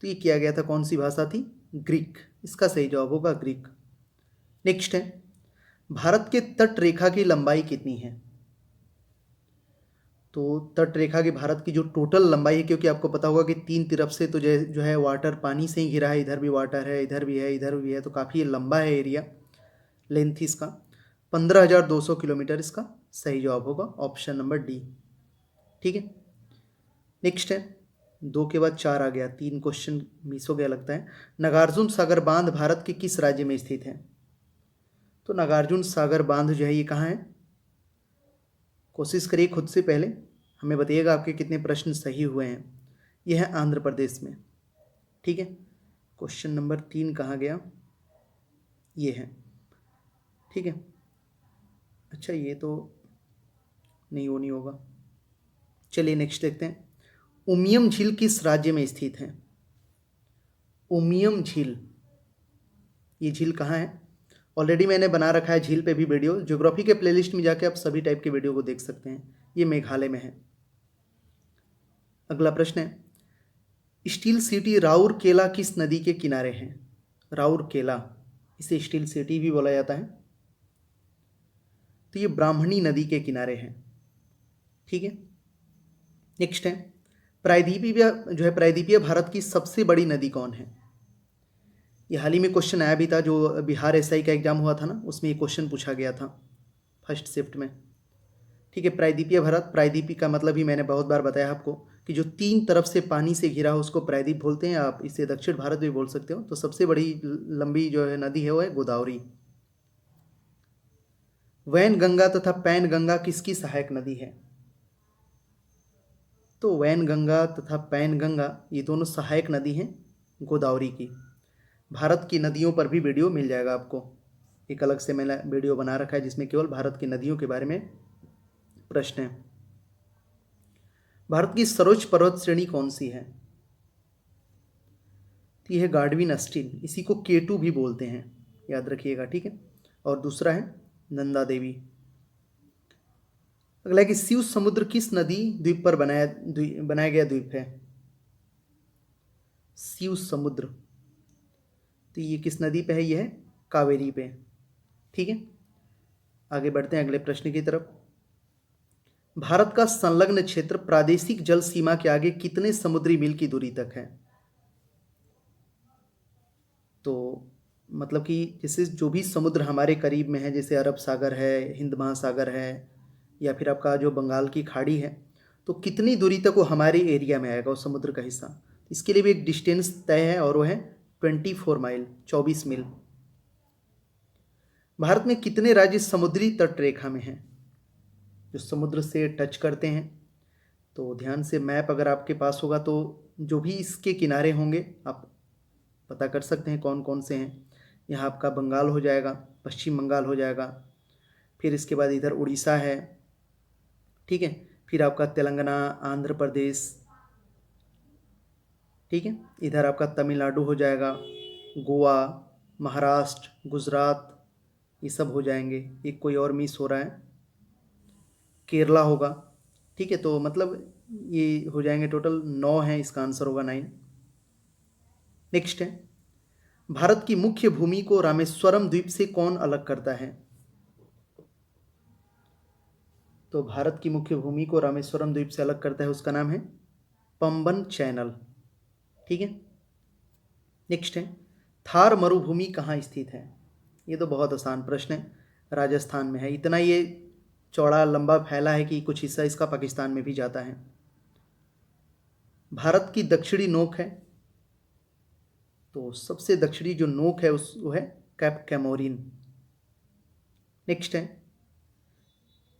तो ये किया गया था, कौन सी भाषा थी? ग्रीक। इसका सही जवाब होगा ग्रीक। नेक्स्ट है, भारत के तट रेखा की लंबाई कितनी है? तो तट रेखा की भारत की जो टोटल लंबाई है, क्योंकि आपको पता होगा कि तीन तरफ से तो जो है वाटर पानी से ही घिरा है, इधर भी वाटर है, इधर भी है, इधर भी है, तो काफ़ी लंबा है एरिया, लेंथ इसका 15,200 किलोमीटर इसका सही जवाब होगा ऑप्शन नंबर डी। ठीक है, नेक्स्ट है, 2 के बाद 4 आ गया, 3 क्वेश्चन मिस हो गया लगता है। नागार्जुन सागर बांध भारत के किस राज्य में स्थित है? तो नागार्जुन सागर बांध जो है ये कहाँ है? कोशिश करिए खुद से, पहले हमें बताइएगा आपके कितने प्रश्न सही हुए हैं। यह है आंध्र प्रदेश में। ठीक है, क्वेश्चन नंबर 3 कहाँ गया? ये है। ठीक है, अच्छा ये तो नहीं, वो नहीं होगा। चलिए नेक्स्ट देखते हैं, उमियम झील किस राज्य में स्थित है? उमियम झील, ये झील कहाँ है? ऑलरेडी मैंने बना रखा है झील पे भी वीडियो, ज्योग्राफी के प्लेलिस्ट में जाके आप सभी टाइप के वीडियो को देख सकते हैं। ये मेघालय में है। अगला प्रश्न है, स्टील सिटी राउरकेला किस नदी के किनारे है? राउरकेला, इसे स्टील सिटी भी बोला जाता है। तो ये ब्राह्मणी नदी के किनारे है। ठीक है, नेक्स्ट है, प्रायद्वीपीय जो है, प्रायद्वीपीय भारत की सबसे बड़ी नदी कौन है? ये हाल ही में क्वेश्चन आया भी था, जो बिहार एसआई का एग्जाम हुआ था ना, उसमें ये क्वेश्चन पूछा गया था फर्स्ट शिफ्ट में। ठीक है, प्रायद्वीपीय भारत, प्रायद्वीपी का मतलब ही मैंने बहुत बार बताया आपको कि जो 3 तरफ से पानी से घिरा हो उसको प्रायद्वीप बोलते हैं। आप इसे दक्षिण भारत भी बोल सकते हो। तो सबसे बड़ी लंबी जो है नदी है वो है गोदावरी। वैन गंगा तथा पैन गंगा किसकी सहायक नदी है? तो वैन गंगा तथा पैन गंगा ये दोनों सहायक नदी हैं गोदावरी की। भारत की नदियों पर भी वीडियो मिल जाएगा आपको, एक अलग से मैंने वीडियो बना रखा है जिसमें केवल भारत की नदियों के बारे में प्रश्न है। भारत की सर्वोच्च पर्वत श्रेणी कौन सी है? तो यह है गार्डविन अस्टीन, इसी को K2 भी बोलते हैं, याद रखिएगा। ठीक है, और दूसरा है नंदा देवी। अगला है कि शिव समुद्र किस नदी द्वीप पर बनाया गया द्वीप है? शिव समुद्र, तो ये किस नदी पे है? ये है कावेरी पे। ठीक है, आगे बढ़ते हैं अगले प्रश्न की तरफ। भारत का संलग्न क्षेत्र प्रादेशिक जल सीमा के आगे कितने समुद्री मील की दूरी तक है? तो मतलब कि जैसे जो भी समुद्र हमारे करीब में है, जैसे अरब सागर है, हिंद महासागर है, या फिर आपका जो बंगाल की खाड़ी है, तो कितनी दूरी तक वो हमारे एरिया में आएगा, वो समुद्र का हिस्सा? इसके लिए भी एक डिस्टेंस तय है और वो है 24 माइल, 24 मील। भारत में कितने राज्य समुद्री तट रेखा में हैं, जो समुद्र से टच करते हैं? तो ध्यान से मैप अगर आपके पास होगा तो जो भी इसके किनारे होंगे आप पता कर सकते हैं कौन कौन से हैं। यहाँ आपका बंगाल हो जाएगा, पश्चिम बंगाल हो जाएगा, फिर इसके बाद इधर उड़ीसा है। ठीक है, फिर आपका तेलंगाना, आंध्र प्रदेश। ठीक है, इधर आपका तमिलनाडु हो जाएगा, गोवा, महाराष्ट्र, गुजरात, ये सब हो जाएंगे। एक कोई और मिस हो रहा है, केरला होगा। ठीक है, तो मतलब ये हो जाएंगे, टोटल 9 हैं, इसका आंसर होगा 9। नेक्स्ट है, भारत की मुख्य भूमि को रामेश्वरम द्वीप से कौन अलग करता है? तो भारत की मुख्य भूमि को रामेश्वरम द्वीप से अलग करता है, उसका नाम है पंबन चैनल। ठीक है, नेक्स्ट है, थार मरुभूमि कहाँ स्थित है? ये तो बहुत आसान प्रश्न है, राजस्थान में है। इतना ये चौड़ा लंबा फैला है कि कुछ हिस्सा इसका पाकिस्तान में भी जाता है। भारत की दक्षिणी नोक है, तो सबसे दक्षिणी जो नोक है उस वो है कैप कैमोरिन। नेक्स्ट है,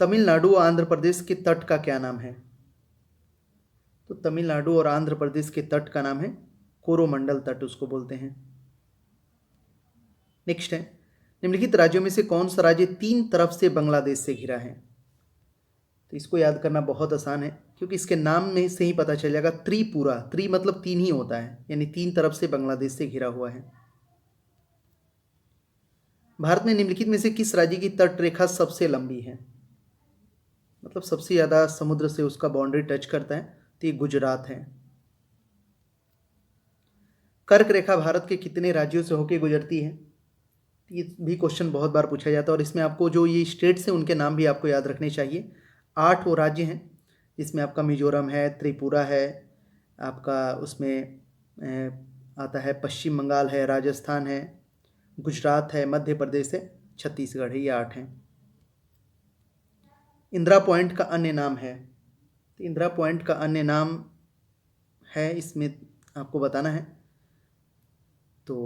तमिलनाडु और आंध्र प्रदेश के तट का क्या नाम है? तो तमिलनाडु और आंध्र प्रदेश के तट का नाम है कोरोमंडल तट, उसको बोलते हैं। नेक्स्ट है, निम्नलिखित राज्यों में से कौन सा राज्य 3 तरफ से बांग्लादेश से घिरा है? तो इसको याद करना बहुत आसान है, क्योंकि इसके नाम में से ही पता चल जाएगा। त्रिपुरा, त्रि मतलब 3 ही होता है, यानी 3 तरफ से बांग्लादेश से घिरा हुआ है। भारत में निम्नलिखित में से किस राज्य की तट रेखा सबसे लंबी है, मतलब सबसे ज़्यादा समुद्र से उसका बाउंड्री टच करता है? तो ये गुजरात है। कर्क रेखा भारत के कितने राज्यों से होकर गुजरती है? ये भी क्वेश्चन बहुत बार पूछा जाता है और इसमें आपको जो ये स्टेट्स हैं उनके नाम भी आपको याद रखने चाहिए। 8 वो राज्य हैं जिसमें आपका मिजोरम है, त्रिपुरा है, आपका उसमें आता है पश्चिम बंगाल है, राजस्थान है, गुजरात है, मध्य प्रदेश है, छत्तीसगढ़ है। ये 8 हैं। इंदिरा पॉइंट का अन्य नाम है, तो इंदिरा पॉइंट का अन्य नाम है, इसमें आपको बताना है। तो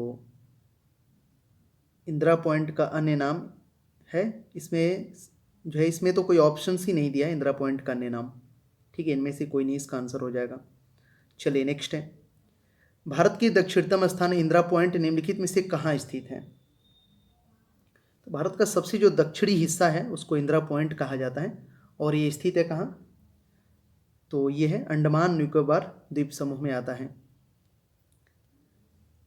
इंदिरा पॉइंट का अन्य नाम है, इसमें जो है इसमें तो कोई ऑप्शंस ही नहीं दिया है इंदिरा पॉइंट का अन्य नाम। ठीक है, इनमें से कोई नहीं इसका आंसर हो जाएगा। चलिए नेक्स्ट है, भारत के दक्षिणतम स्थान इंदिरा पॉइंट निम्नलिखित में से कहाँ स्थित है? तो भारत का सबसे जो दक्षिणी हिस्सा है उसको इंदिरा पॉइंट कहा जाता है और ये स्थित है कहाँ? तो ये है अंडमान निकोबार द्वीप समूह में आता है।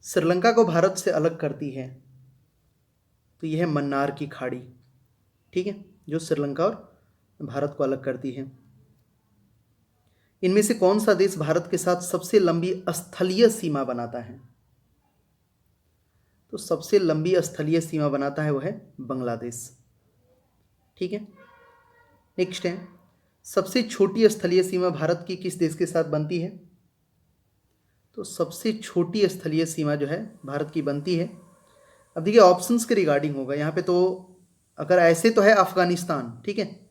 श्रीलंका को भारत से अलग करती है, तो यह है मन्नार की खाड़ी। ठीक है, जो श्रीलंका और भारत को अलग करती है। इनमें से कौन सा देश भारत के साथ सबसे लंबी स्थलीय सीमा बनाता है? तो सबसे लंबी स्थलीय सीमा बनाता है वो है बांग्लादेश। ठीक है, नेक्स्ट है, सबसे छोटी स्थलीय सीमा भारत की किस देश के साथ बनती है? तो सबसे छोटी स्थलीय सीमा जो है भारत की बनती है, अब देखिए ऑप्शंस के रिगार्डिंग होगा यहाँ पे। तो अगर ऐसे तो है अफगानिस्तान, ठीक है,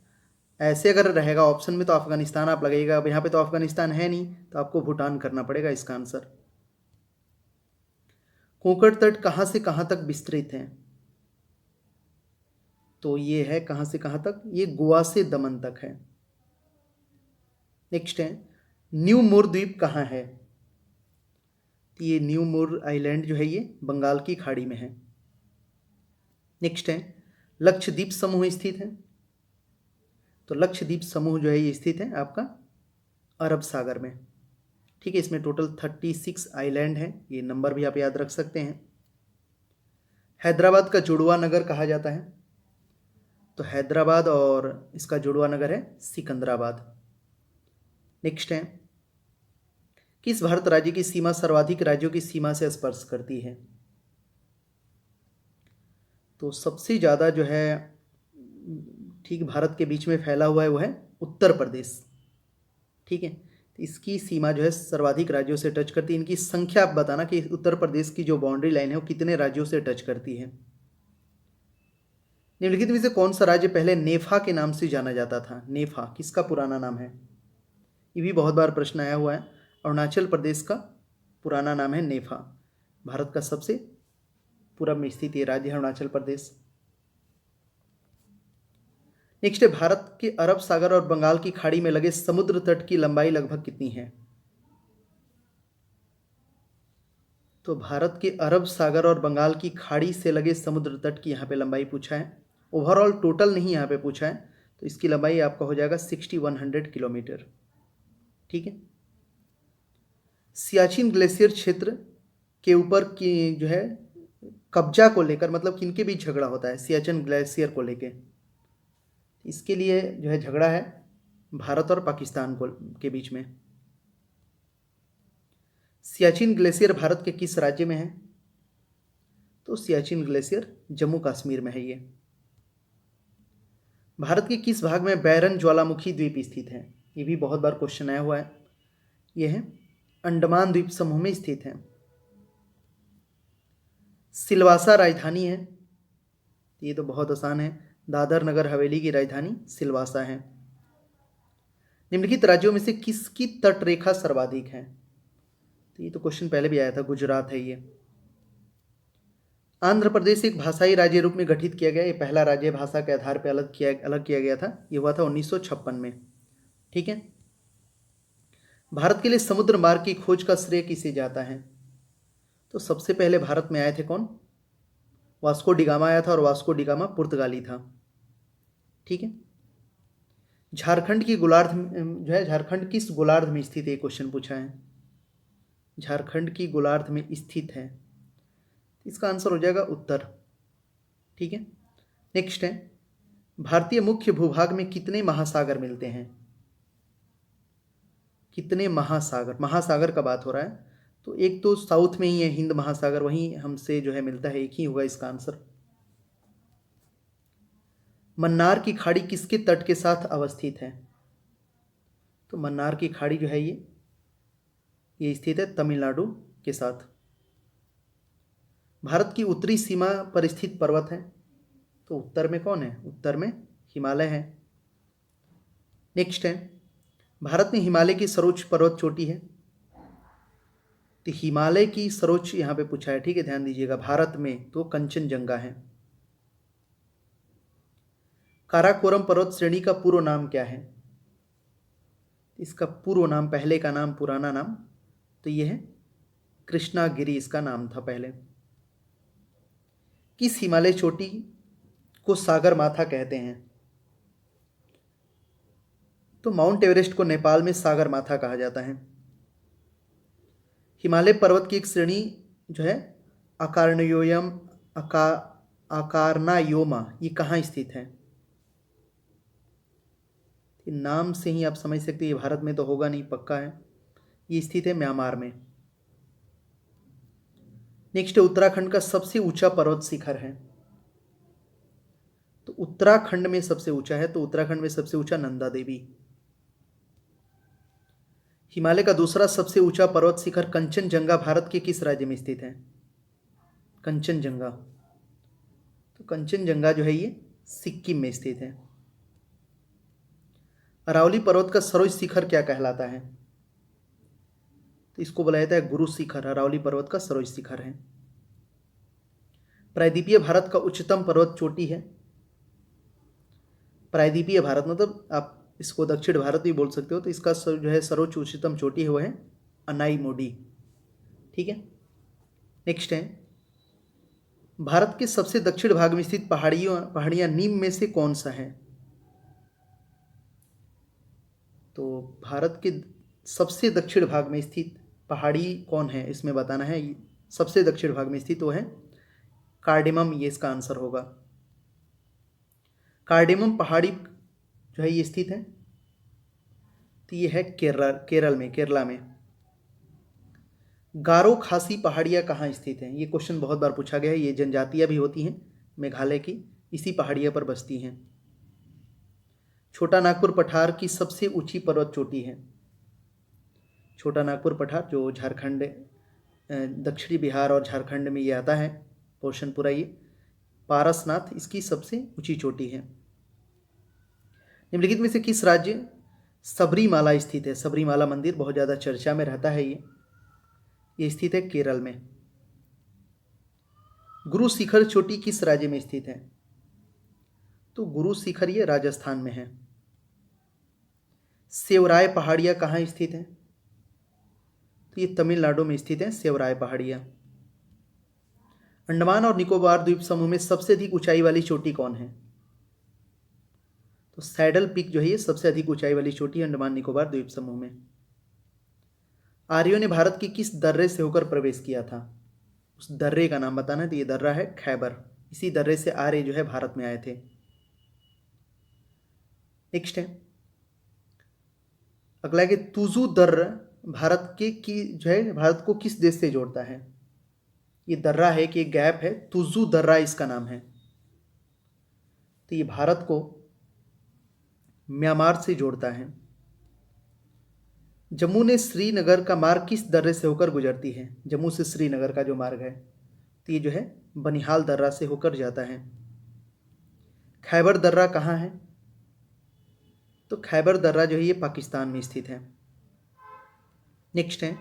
ऐसे अगर रहेगा ऑप्शन में तो अफगानिस्तान आप लगाइएगा। अब यहाँ पे तो अफगानिस्तान है नहीं, तो आपको भूटान करना पड़ेगा इसका आंसर। कोंकण तट कहाँ से कहाँ तक विस्तृत है? तो ये है कहाँ से कहाँ तक, ये गोवा से दमन तक है। नेक्स्ट है, न्यू मोर द्वीप कहाँ है? तो ये न्यू मोर आइलैंड जो है ये बंगाल की खाड़ी में है। नेक्स्ट है, लक्षद्वीप समूह स्थित है? तो लक्षद्वीप समूह जो है ये स्थित है आपका अरब सागर में। ठीक है, इसमें टोटल 36 आइलैंड हैं, ये नंबर भी आप याद रख सकते हैं। हैदराबाद का जुड़वा नगर कहा जाता है, तो हैदराबाद और इसका जुड़वा नगर है सिकंदराबाद। नेक्स्ट है, किस भारत राज्य की सीमा सर्वाधिक राज्यों की सीमा से स्पर्श करती है? तो सबसे ज़्यादा जो है ठीक भारत के बीच में फैला हुआ है वो है उत्तर प्रदेश। ठीक है, तो इसकी सीमा जो है सर्वाधिक राज्यों से टच करती है। इनकी संख्या आप बताना कि उत्तर प्रदेश की जो बाउंड्री लाइन है वो कितने राज्यों से टच करती है। निम्नलिखित में से कौन सा राज्य पहले नेफा के नाम से जाना जाता था? नेफा किसका पुराना नाम है? ये भी बहुत बार प्रश्न आया हुआ है। अरुणाचल प्रदेश का पुराना नाम है नेफा। भारत का सबसे पूरब में स्थित ये राज्य है अरुणाचल प्रदेश। नेक्स्ट है, भारत के अरब सागर और बंगाल की खाड़ी में लगे समुद्र तट की लंबाई लगभग कितनी है? तो भारत के अरब सागर और बंगाल की खाड़ी से लगे समुद्र तट की यहाँ पे लंबाई पूछा है, ओवरऑल टोटल नहीं यहाँ पे पूछा है, तो इसकी लंबाई आपका हो जाएगा 6100 किलोमीटर। ठीक है, सियाचिन ग्लेशियर क्षेत्र के ऊपर की जो है कब्जा को लेकर मतलब किनके बीच झगड़ा होता है सियाचिन ग्लेशियर को लेकर? इसके लिए जो है झगड़ा है भारत और पाकिस्तान को के बीच में। सियाचिन ग्लेशियर भारत के किस राज्य में है? तो सियाचिन ग्लेशियर जम्मू कश्मीर में है ये। भारत के किस भाग में बैरन ज्वालामुखी द्वीप स्थित है? ये भी बहुत बार क्वेश्चन आया हुआ है। यह है अंडमान द्वीप समूह में स्थित है। सिलवासा राजधानी है, ये तो बहुत आसान है, दादर नगर हवेली की राजधानी सिलवासा है। निम्नलिखित राज्यों में से किसकी तट रेखा सर्वाधिक है? तो ये तो क्वेश्चन पहले भी आया था, गुजरात है ये। आंध्र प्रदेश एक भाषाई राज्य रूप में गठित किया गया, ये पहला राज्य भाषा के आधार पर अलग किया गया था, ये हुआ था 1956 में। ठीक है, भारत के लिए समुद्र मार्ग की खोज का श्रेय किसे जाता है? तो सबसे पहले भारत में आए थे कौन? वास्को डिगामा आया था और वास्को डिगामा पुर्तगाली था। ठीक है, झारखंड की गोलार्ध जो है झारखंड किस गोलार्ध में स्थित है? क्वेश्चन पूछा है, झारखंड की गोलार्ध में स्थित है, इसका आंसर हो जाएगा उत्तर। ठीक है, नेक्स्ट है, भारतीय मुख्य भूभाग में कितने महासागर मिलते हैं? कितने महासागर, महासागर का बात हो रहा है, तो एक तो साउथ में ही है हिंद महासागर, वहीं हमसे जो है मिलता है, एक ही होगा इसका आंसर। मन्नार की खाड़ी किसके तट के साथ अवस्थित है? तो मन्नार की खाड़ी जो है ये स्थित है तमिलनाडु के साथ। भारत की उत्तरी सीमा पर स्थित पर्वत है, तो उत्तर में कौन है? उत्तर में हिमालय है। नेक्स्ट है, भारत में हिमालय की सर्वोच्च पर्वत चोटी है। तो हिमालय की सर्वोच्च यहाँ पे पूछा है, ठीक है, ध्यान दीजिएगा। भारत में तो कंचनजंगा है। काराकोरम पर्वत श्रेणी का पूर्व नाम क्या है? इसका पूर्व नाम, पहले का नाम, पुराना नाम, तो ये है कृष्णागिरी, इसका नाम था पहले। किस हिमालय चोटी को सागर माथा कहते हैं? तो माउंट एवरेस्ट को नेपाल में सागर माथा कहा जाता है। हिमालय पर्वत की एक श्रेणी जो है अकार्णयोयम अकारनायोमा, ये कहाँ स्थित है? नाम से ही आप समझ सकते हैं ये भारत में तो होगा नहीं, पक्का है। ये स्थित है म्यांमार में। नेक्स्ट है, उत्तराखंड का सबसे ऊंचा पर्वत शिखर है। तो उत्तराखंड में सबसे ऊंचा है, तो उत्तराखंड में सबसे ऊंचा नंदा देवी। हिमालय का दूसरा सबसे ऊंचा पर्वत शिखर कंचनजंगा भारत के किस राज्य में स्थित है? कंचनजंगा, तो कंचनजंगा जो है ये सिक्किम में स्थित है। अरावली पर्वत का सर्वोच्च शिखर क्या कहलाता है? तो इसको बोला जाता है गुरु शिखर, अरावली पर्वत का सर्वोच्च शिखर है। प्रायद्वीपीय भारत का उच्चतम पर्वत चोटी है। प्रायद्वीपीय भारत मतलब आप इसको दक्षिण भारत भी बोल सकते हो, तो इसका जो है सर्वोच्च उच्चतम चोटी है वो है अनाईमोडी, ठीक है। नेक्स्ट है, भारत के सबसे दक्षिण भाग में स्थित पहाड़ियां निम्न में से कौन सा है? तो भारत के सबसे दक्षिण भाग में स्थित पहाड़ी कौन है, इसमें बताना है। सबसे दक्षिण भाग में स्थित वो है कार्डेमम, ये इसका आंसर होगा। कार्डेमम पहाड़ी जो है ये स्थित है, तो ये है केरला में। गारो खासी पहाड़ियाँ कहाँ स्थित हैं? ये क्वेश्चन बहुत बार पूछा गया है। ये जनजातियाँ भी होती हैं मेघालय की, इसी पहाड़ियों पर बसती हैं। छोटा नागपुर पठार की सबसे ऊंची पर्वत चोटी है। छोटा नागपुर पठार जो झारखंड, दक्षिणी बिहार और झारखंड में ये आता है पोर्शन पूरा, ये पारसनाथ इसकी सबसे ऊंची चोटी है। निम्नलिखित में से किस राज्य सबरीमाला स्थित है? सबरीमाला मंदिर बहुत ज़्यादा चर्चा में रहता है। ये स्थित है केरल में। गुरु शिखर चोटी किस राज्य में स्थित है? तो गुरु शिखर ये राजस्थान में है। सेवराय पहाड़ियाँ कहाँ स्थित है? तो ये तमिलनाडु में स्थित है सेवराय पहाड़ियाँ। अंडमान और निकोबार द्वीप समूह में सबसे अधिक ऊंचाई वाली चोटी कौन है? तो सैडल पीक जो है ये सबसे अधिक ऊंचाई वाली चोटी है अंडमान निकोबार द्वीप समूह में। आर्यों ने भारत की किस दर्रे से होकर प्रवेश किया था? उस दर्रे का नाम बताना है। तो ये दर्रा है खैबर, इसी दर्रे से आर्य जो है भारत में आए थे। नेक्स्ट है, अगला है कि तुजू दर्रा भारत के की जो है भारत को किस देश से जोड़ता है? ये दर्रा है कि एक गैप है, तुजू दर्रा इसका नाम है। तो ये भारत को म्यांमार से जोड़ता है। जम्मू ने श्रीनगर का मार्ग किस दर्रे से होकर गुजरती है? जम्मू से श्रीनगर का जो मार्ग है, तो ये जो है बनिहाल दर्रा से होकर जाता है। खैबर दर्रा कहाँ है? तो खैबर दर्रा जो है ये पाकिस्तान में स्थित है। नेक्स्ट है,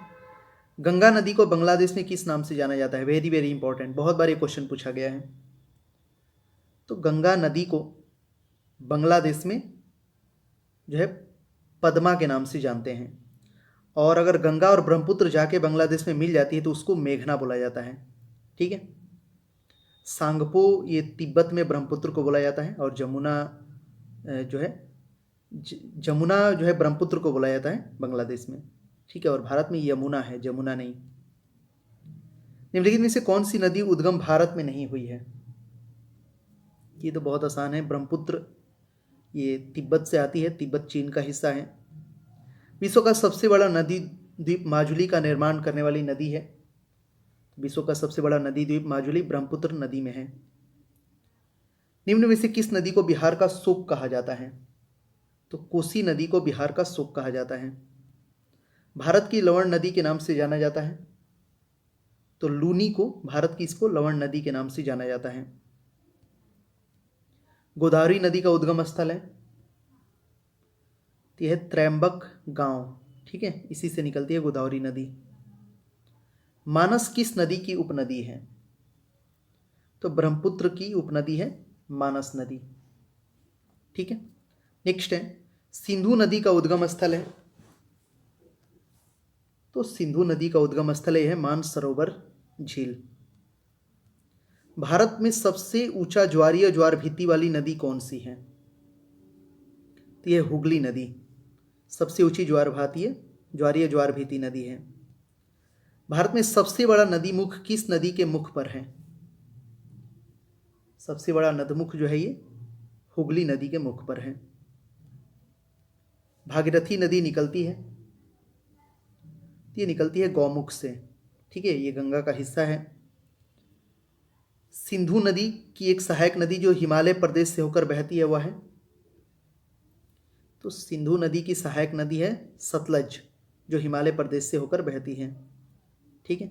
गंगा नदी को बांग्लादेश में किस नाम से जाना जाता है? वेरी वेरी इंपॉर्टेंट, बहुत बार ये क्वेश्चन पूछा गया है। तो गंगा नदी को बांग्लादेश में जो है पद्मा के नाम से जानते हैं। और अगर गंगा और ब्रह्मपुत्र जाके बांग्लादेश में मिल जाती है तो उसको मेघना बोला जाता है, ठीक है। सांगपो ये तिब्बत में ब्रह्मपुत्र को बोला जाता है, और जमुना जो है ब्रह्मपुत्र को बोला जाता है बांग्लादेश में, ठीक है। और भारत में यमुना है, जमुना नहीं। निम्नलिखित में से कौन सी नदी उद्गम भारत में नहीं हुई है? ये तो बहुत आसान है, ब्रह्मपुत्र ये तिब्बत से आती है, तिब्बत चीन का हिस्सा है। विश्व का सबसे बड़ा नदी द्वीप माजुली का निर्माण करने वाली नदी है? विश्व का सबसे बड़ा नदी द्वीप माजुली ब्रह्मपुत्र नदी में है। निम्न में से किस नदी को बिहार का शोक कहा जाता है? तो कोसी नदी को बिहार का शोक कहा जाता है। भारत की लवण नदी के नाम से जाना जाता है? तो लूनी को भारत की इसको लवण नदी के नाम से जाना जाता है। गोदावरी नदी का उद्गम स्थल है? तो यह है त्रैम्बक गांव। ठीक है, इसी से निकलती है गोदावरी नदी। मानस किस नदी की उपनदी है? तो ब्रह्मपुत्र की उपनदी है मानस नदी। ठीक है, नेक्स्ट है सिंधु नदी का उद्गम स्थल है? तो सिंधु नदी का उद्गम स्थल है मानसरोवर झील। भारत में सबसे ऊंचा ज्वारीय ज्वार भीति वाली नदी कौन सी है? तो यह हुगली नदी सबसे ऊंची ज्वारीय ज्वार भीति नदी है। भारत में सबसे बड़ा नदी मुख किस नदी के मुख पर है? सबसे बड़ा नदमुख जो है ये हुगली नदी के मुख पर है। भागीरथी नदी निकलती है? ये निकलती है गौमुख से। ठीक है, ये गंगा का हिस्सा है। सिंधु नदी की एक सहायक नदी जो हिमालय प्रदेश से होकर बहती है वह है? तो सिंधु नदी की सहायक नदी है सतलज, जो हिमालय प्रदेश से होकर बहती है। ठीक है,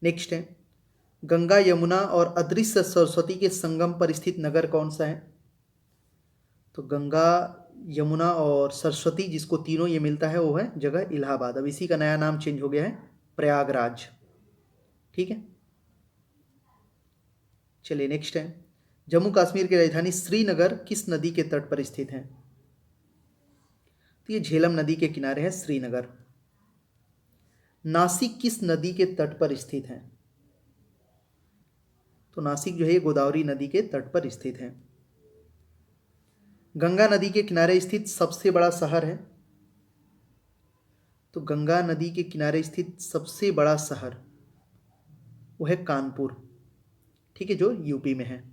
नेक्स्ट है गंगा यमुना और अदृश्य सरस्वती के संगम पर स्थित नगर कौन सा है? तो गंगा यमुना और सरस्वती जिसको तीनों ये मिलता है वो है जगह इलाहाबाद। अब इसी का नया नाम चेंज हो गया है प्रयागराज। ठीक है, चलिए नेक्स्ट है जम्मू कश्मीर की राजधानी श्रीनगर किस नदी के तट पर स्थित है? तो ये झेलम नदी के किनारे है श्रीनगर। नासिक किस नदी के तट पर स्थित है? तो नासिक जो है गोदावरी नदी के तट पर स्थित है। गंगा नदी के किनारे स्थित सबसे बड़ा शहर है? तो गंगा नदी के किनारे स्थित सबसे बड़ा शहर वो है कानपुर। ठीक है, जो यूपी में है,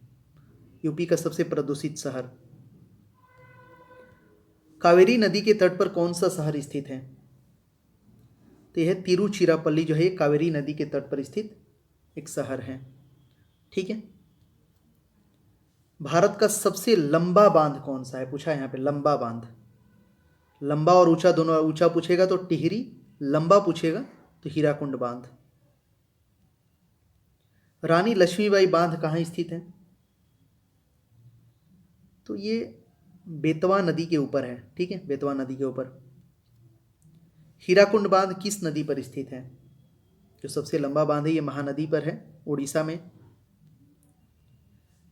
यूपी का सबसे प्रदूषित शहर। कावेरी नदी के तट पर कौन सा शहर स्थित है? तो यह तिरुचिरापल्ली जो है कावेरी नदी के तट पर स्थित एक शहर है। ठीक है, भारत का सबसे लंबा बांध कौन सा है? पूछा है यहाँ पे लंबा बांध। लंबा और ऊंचा दोनों, ऊंचा पूछेगा तो टिहरी, लंबा पूछेगा तो हीराकुंड बांध। रानी लक्ष्मीबाई बांध कहाँ स्थित है? तो ये बेतवा नदी के ऊपर है। ठीक है, बेतवा नदी के ऊपर। हीराकुंड बांध किस नदी पर स्थित है? जो सबसे लंबा बांध है ये महानदी पर है, उड़ीसा में।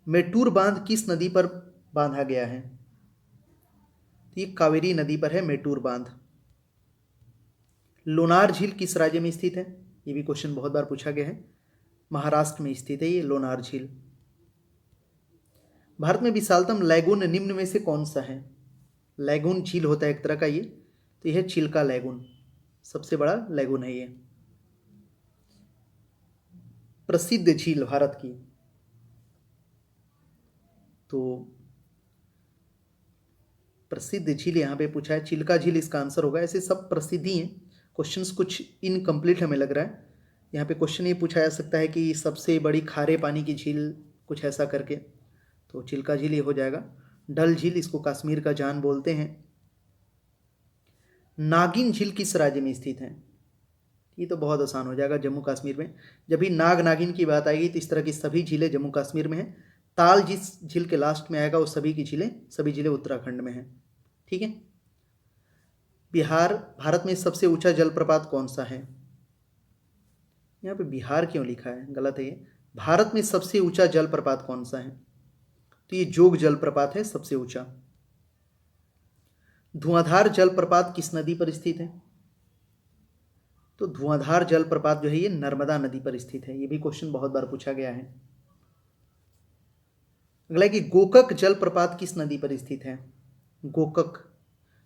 मेटूर बांध किस नदी पर बांधा गया है? तो ये कावेरी नदी पर है मेटूर बांध। लोनार झील किस राज्य में स्थित है? ये भी क्वेश्चन बहुत बार पूछा गया है। महाराष्ट्र में स्थित है ये लोनार झील। भारत में विशालतम लैगून निम्न में से कौन सा है? लैगून झील होता है एक तरह का ये, तो यह चिल्का लैगून सबसे बड़ा लैगून है ये। प्रसिद्ध झील भारत की, तो प्रसिद्ध झील यहाँ पे पूछा है, चिल्का झील इसका आंसर होगा। ऐसे सब प्रसिद्धि हैं। क्वेश्चंस कुछ इनकम्प्लीट हमें लग रहा है। यहाँ पे क्वेश्चन ये पूछा जा सकता है कि सबसे बड़ी खारे पानी की झील, कुछ ऐसा करके, तो चिल्का झील ये हो जाएगा। डल झील, इसको कश्मीर का जान बोलते हैं। नागिन झील किस राज्य में स्थित है? ये तो बहुत आसान हो जाएगा, जम्मू कश्मीर में। जब भी नाग नागिन की बात आएगी तो इस तरह की सभी झीलें जम्मू कश्मीर में हैं। ताल जिस झील के लास्ट में आएगा वो सभी झीलें उत्तराखंड में हैं। ठीक है, भारत में सबसे ऊंचा जलप्रपात कौन सा है? यहाँ पे बिहार क्यों लिखा है, गलत है ये। भारत में सबसे ऊंचा जलप्रपात कौन सा है? तो ये जोग जलप्रपात है सबसे ऊंचा। धुआंधार जलप्रपात किस नदी पर स्थित है? तो धुआंधार जलप्रपात जो है ये नर्मदा नदी पर स्थित है। ये भी क्वेश्चन बहुत बार पूछा गया है। अगला कि गोकक जलप्रपात किस नदी पर स्थित है? गोकक,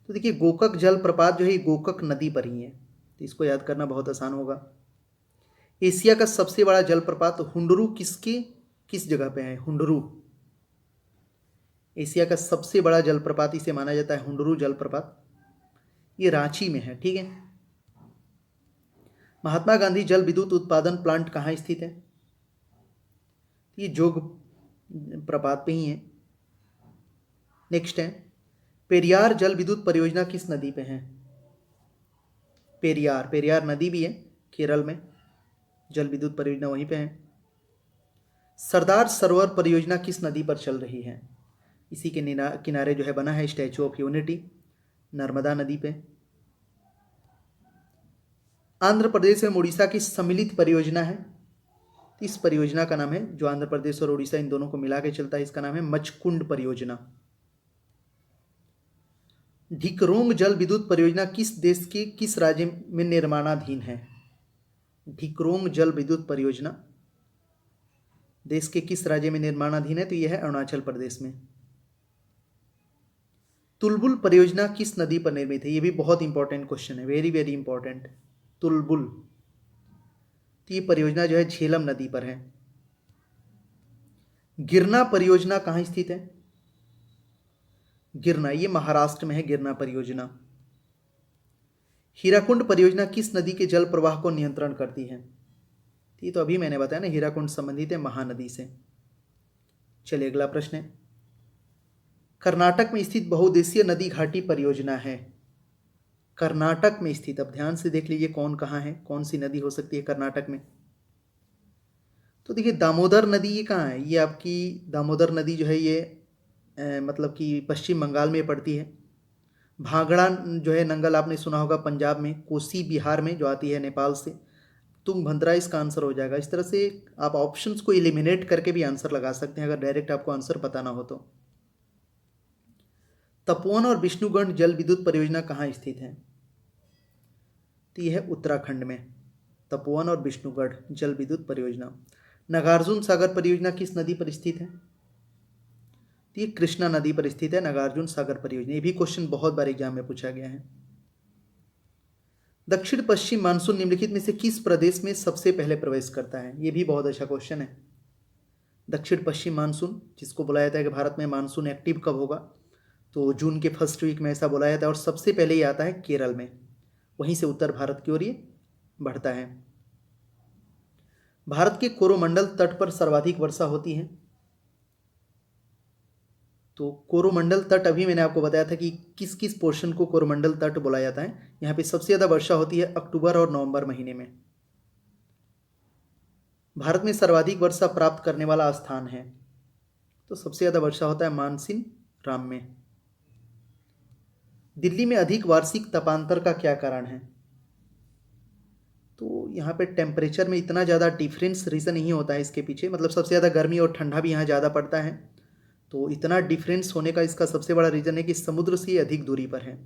तो देखिए गोकक जलप्रपात जो है गोकक नदी पर ही है, तो इसको याद करना बहुत आसान होगा। एशिया का सबसे बड़ा जलप्रपात हुंडरू किस जगह पे है? हुंडरू एशिया का सबसे बड़ा जलप्रपात इसे माना जाता है, हुंडरू जलप्रपात। ये रांची में है, ठीक है। महात्मा गांधी जल विद्युत उत्पादन प्लांट कहाँ स्थित है? ये जोग प्रपात पे ही है। नेक्स्ट है, पेरियार जल विद्युत परियोजना किस नदी पे है? पेरियार नदी भी है केरल में, जल विद्युत परियोजना वहीं पे है। सरदार सरोवर परियोजना किस नदी पर चल रही है? इसी के किनारे जो है बना है स्टैचू ऑफ यूनिटी, नर्मदा नदी पे। आंध्र प्रदेश एवं उड़ीसा की सम्मिलित परियोजना है, इस परियोजना का नाम है, जो आंध्र प्रदेश और उड़ीसा इन दोनों को मिला के चलता है, इसका नाम है मचकुंड परियोजना। ढिकरोंग जल विद्युत परियोजना किस देश के किस राज्य में निर्माणाधीन है? ढिकरोंग जल विद्युत परियोजना देश के किस राज्य में निर्माणाधीन है? तो यह है अरुणाचल प्रदेश में। तुलबुल परियोजना किस नदी पर निर्मित है? यह भी बहुत इंपॉर्टेंट क्वेश्चन है, वेरी वेरी इंपॉर्टेंट। तुलबुल, तो ये परियोजना जो है झेलम नदी पर है। गिरना परियोजना कहाँ स्थित है? गिरना, ये महाराष्ट्र में है गिरना परियोजना। हीराकुंड परियोजना किस नदी के जल प्रवाह को नियंत्रण करती है? ये तो अभी मैंने बताया ना, हीराकुंड संबंधित है महानदी से। चलिए अगला प्रश्न है, कर्नाटक में स्थित बहुउद्देशीय नदी घाटी परियोजना है। कर्नाटक में स्थित, अब ध्यान से देख लीजिए कौन कहाँ है, कौन सी नदी हो सकती है कर्नाटक में। तो देखिए दामोदर नदी ये कहाँ है? ये आपकी दामोदर नदी जो है ये मतलब कि पश्चिम बंगाल में पड़ती है। भांगड़ा जो है नंगल आपने सुना होगा पंजाब में, कोसी बिहार में जो आती है नेपाल से, तुंगभद्रा इसका आंसर हो जाएगा। इस तरह से आप ऑप्शंस को एलिमिनेट करके भी आंसर लगा सकते हैं अगर डायरेक्ट आपको आंसर पता ना हो तो। तपोवन और विष्णुगढ़ जल विद्युत परियोजना कहाँ स्थित है? तो यह है उत्तराखंड में, तपोवन और विष्णुगढ़ जल विद्युत परियोजना। नागार्जुन सागर परियोजना किस नदी पर स्थित है? तो ये कृष्णा नदी पर स्थित है नागार्जुन सागर परियोजना। ये भी क्वेश्चन बहुत बार एग्जाम में पूछा गया है। दक्षिण पश्चिम मानसून निम्नलिखित में से किस प्रदेश में सबसे पहले प्रवेश करता है? ये भी बहुत अच्छा क्वेश्चन है। दक्षिण पश्चिम मानसून, जिसको बोला जाता है कि भारत में मानसून एक्टिव कब होगा, तो जून के फर्स्ट वीक में ऐसा बोला जाता है, और सबसे पहले ये आता है केरल में, वहीं से उत्तर भारत की ओर ये बढ़ता है। भारत के कोरोमंडल तट पर सर्वाधिक वर्षा होती है। तो कोरोमंडल तट, अभी मैंने आपको बताया था कि किस किस पोर्शन को कोरोमंडल तट बोला जाता है। यहाँ पे सबसे ज़्यादा वर्षा होती है अक्टूबर और नवंबर महीने में। भारत में सर्वाधिक वर्षा प्राप्त करने वाला स्थान है, तो सबसे ज़्यादा वर्षा होता है मानसिन राम में। दिल्ली में अधिक वार्षिक तापांतर का क्या कारण है? तो यहाँ पे टेम्परेचर में इतना ज़्यादा डिफरेंस रीज़न नहीं होता है इसके पीछे, मतलब सबसे ज़्यादा गर्मी और ठंडा भी यहाँ ज़्यादा पड़ता है, तो इतना डिफरेंस होने का इसका सबसे बड़ा रीज़न है कि समुद्र से अधिक दूरी पर है।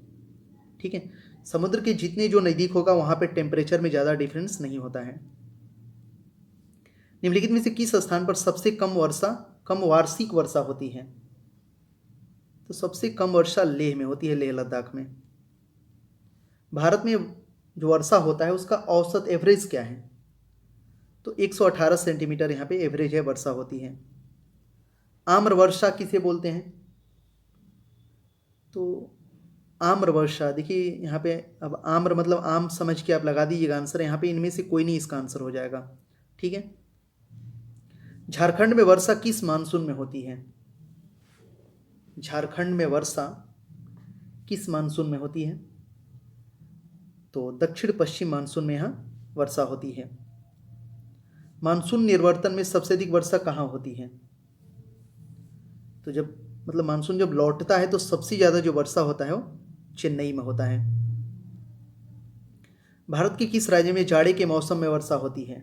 ठीक है, समुद्र के जितने जो नज़दीक होगा वहाँ पे टेम्परेचर में ज़्यादा डिफरेंस नहीं होता है। निम्नलिखित में से किस स्थान पर सबसे कम वार्षिक वर्षा होती है? तो सबसे कम वर्षा लेह में होती है, लेह लद्दाख में। भारत में जो वर्षा होता है उसका औसत एवरेज क्या है? तो 118 सेंटीमीटर यहाँ पे एवरेज है वर्षा होती है। आम्र वर्षा किसे बोलते हैं? तो आम्र वर्षा, देखिए यहाँ पे, अब आम्र मतलब आम समझ के आप लगा दीजिएगा आंसर, यहाँ पे इनमें से कोई नहीं इसका आंसर हो जाएगा। ठीक है, झारखंड में वर्षा किस मानसून में होती है? झारखंड में वर्षा किस मानसून में होती है? तो दक्षिण पश्चिम मानसून में यहाँ वर्षा होती है। मानसून निर्वर्तन में सबसे अधिक वर्षा कहाँ होती है? तो जब मतलब मानसून जब लौटता है तो सबसे ज़्यादा जो वर्षा होता है वो चेन्नई में होता है। भारत के किस राज्य में जाड़े के मौसम में वर्षा होती है?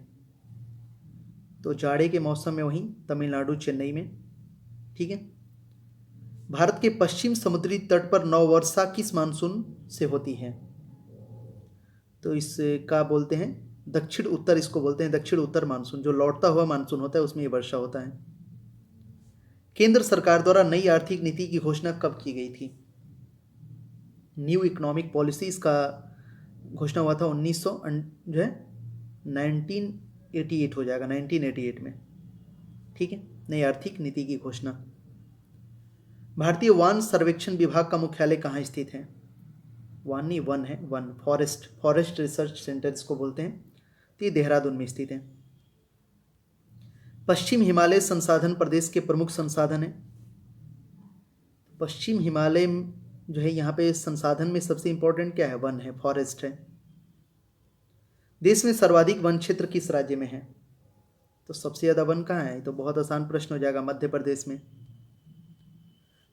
तो जाड़े के मौसम में वहीं तमिलनाडु चेन्नई में। ठीक है, भारत के पश्चिम समुद्री तट पर नववर्षा किस मानसून से होती है? तो इसका बोलते हैं दक्षिण उत्तर, इसको बोलते हैं दक्षिण उत्तर मानसून, जो लौटता हुआ मानसून होता है उसमें ये वर्षा होता है। केंद्र सरकार द्वारा नई आर्थिक नीति की घोषणा कब की गई थी? न्यू इकोनॉमिक पॉलिसी, इसका घोषणा हुआ था 1988 हो जाएगा, 1988 में। ठीक है, नई आर्थिक नीति की घोषणा। भारतीय वन सर्वेक्षण विभाग का मुख्यालय कहाँ स्थित है? वानी वन है, वन फॉरेस्ट रिसर्च सेंटर इसको बोलते हैं। तो ये देहरादून में स्थित है। पश्चिम हिमालय संसाधन प्रदेश के प्रमुख संसाधन है। पश्चिम हिमालय जो है यहाँ पे संसाधन में सबसे इंपॉर्टेंट क्या है? वन है, फॉरेस्ट है। देश में सर्वाधिक वन क्षेत्र किस राज्य में है? तो सबसे ज़्यादा वन कहाँ है? तो बहुत आसान प्रश्न हो जाएगा, मध्य प्रदेश में।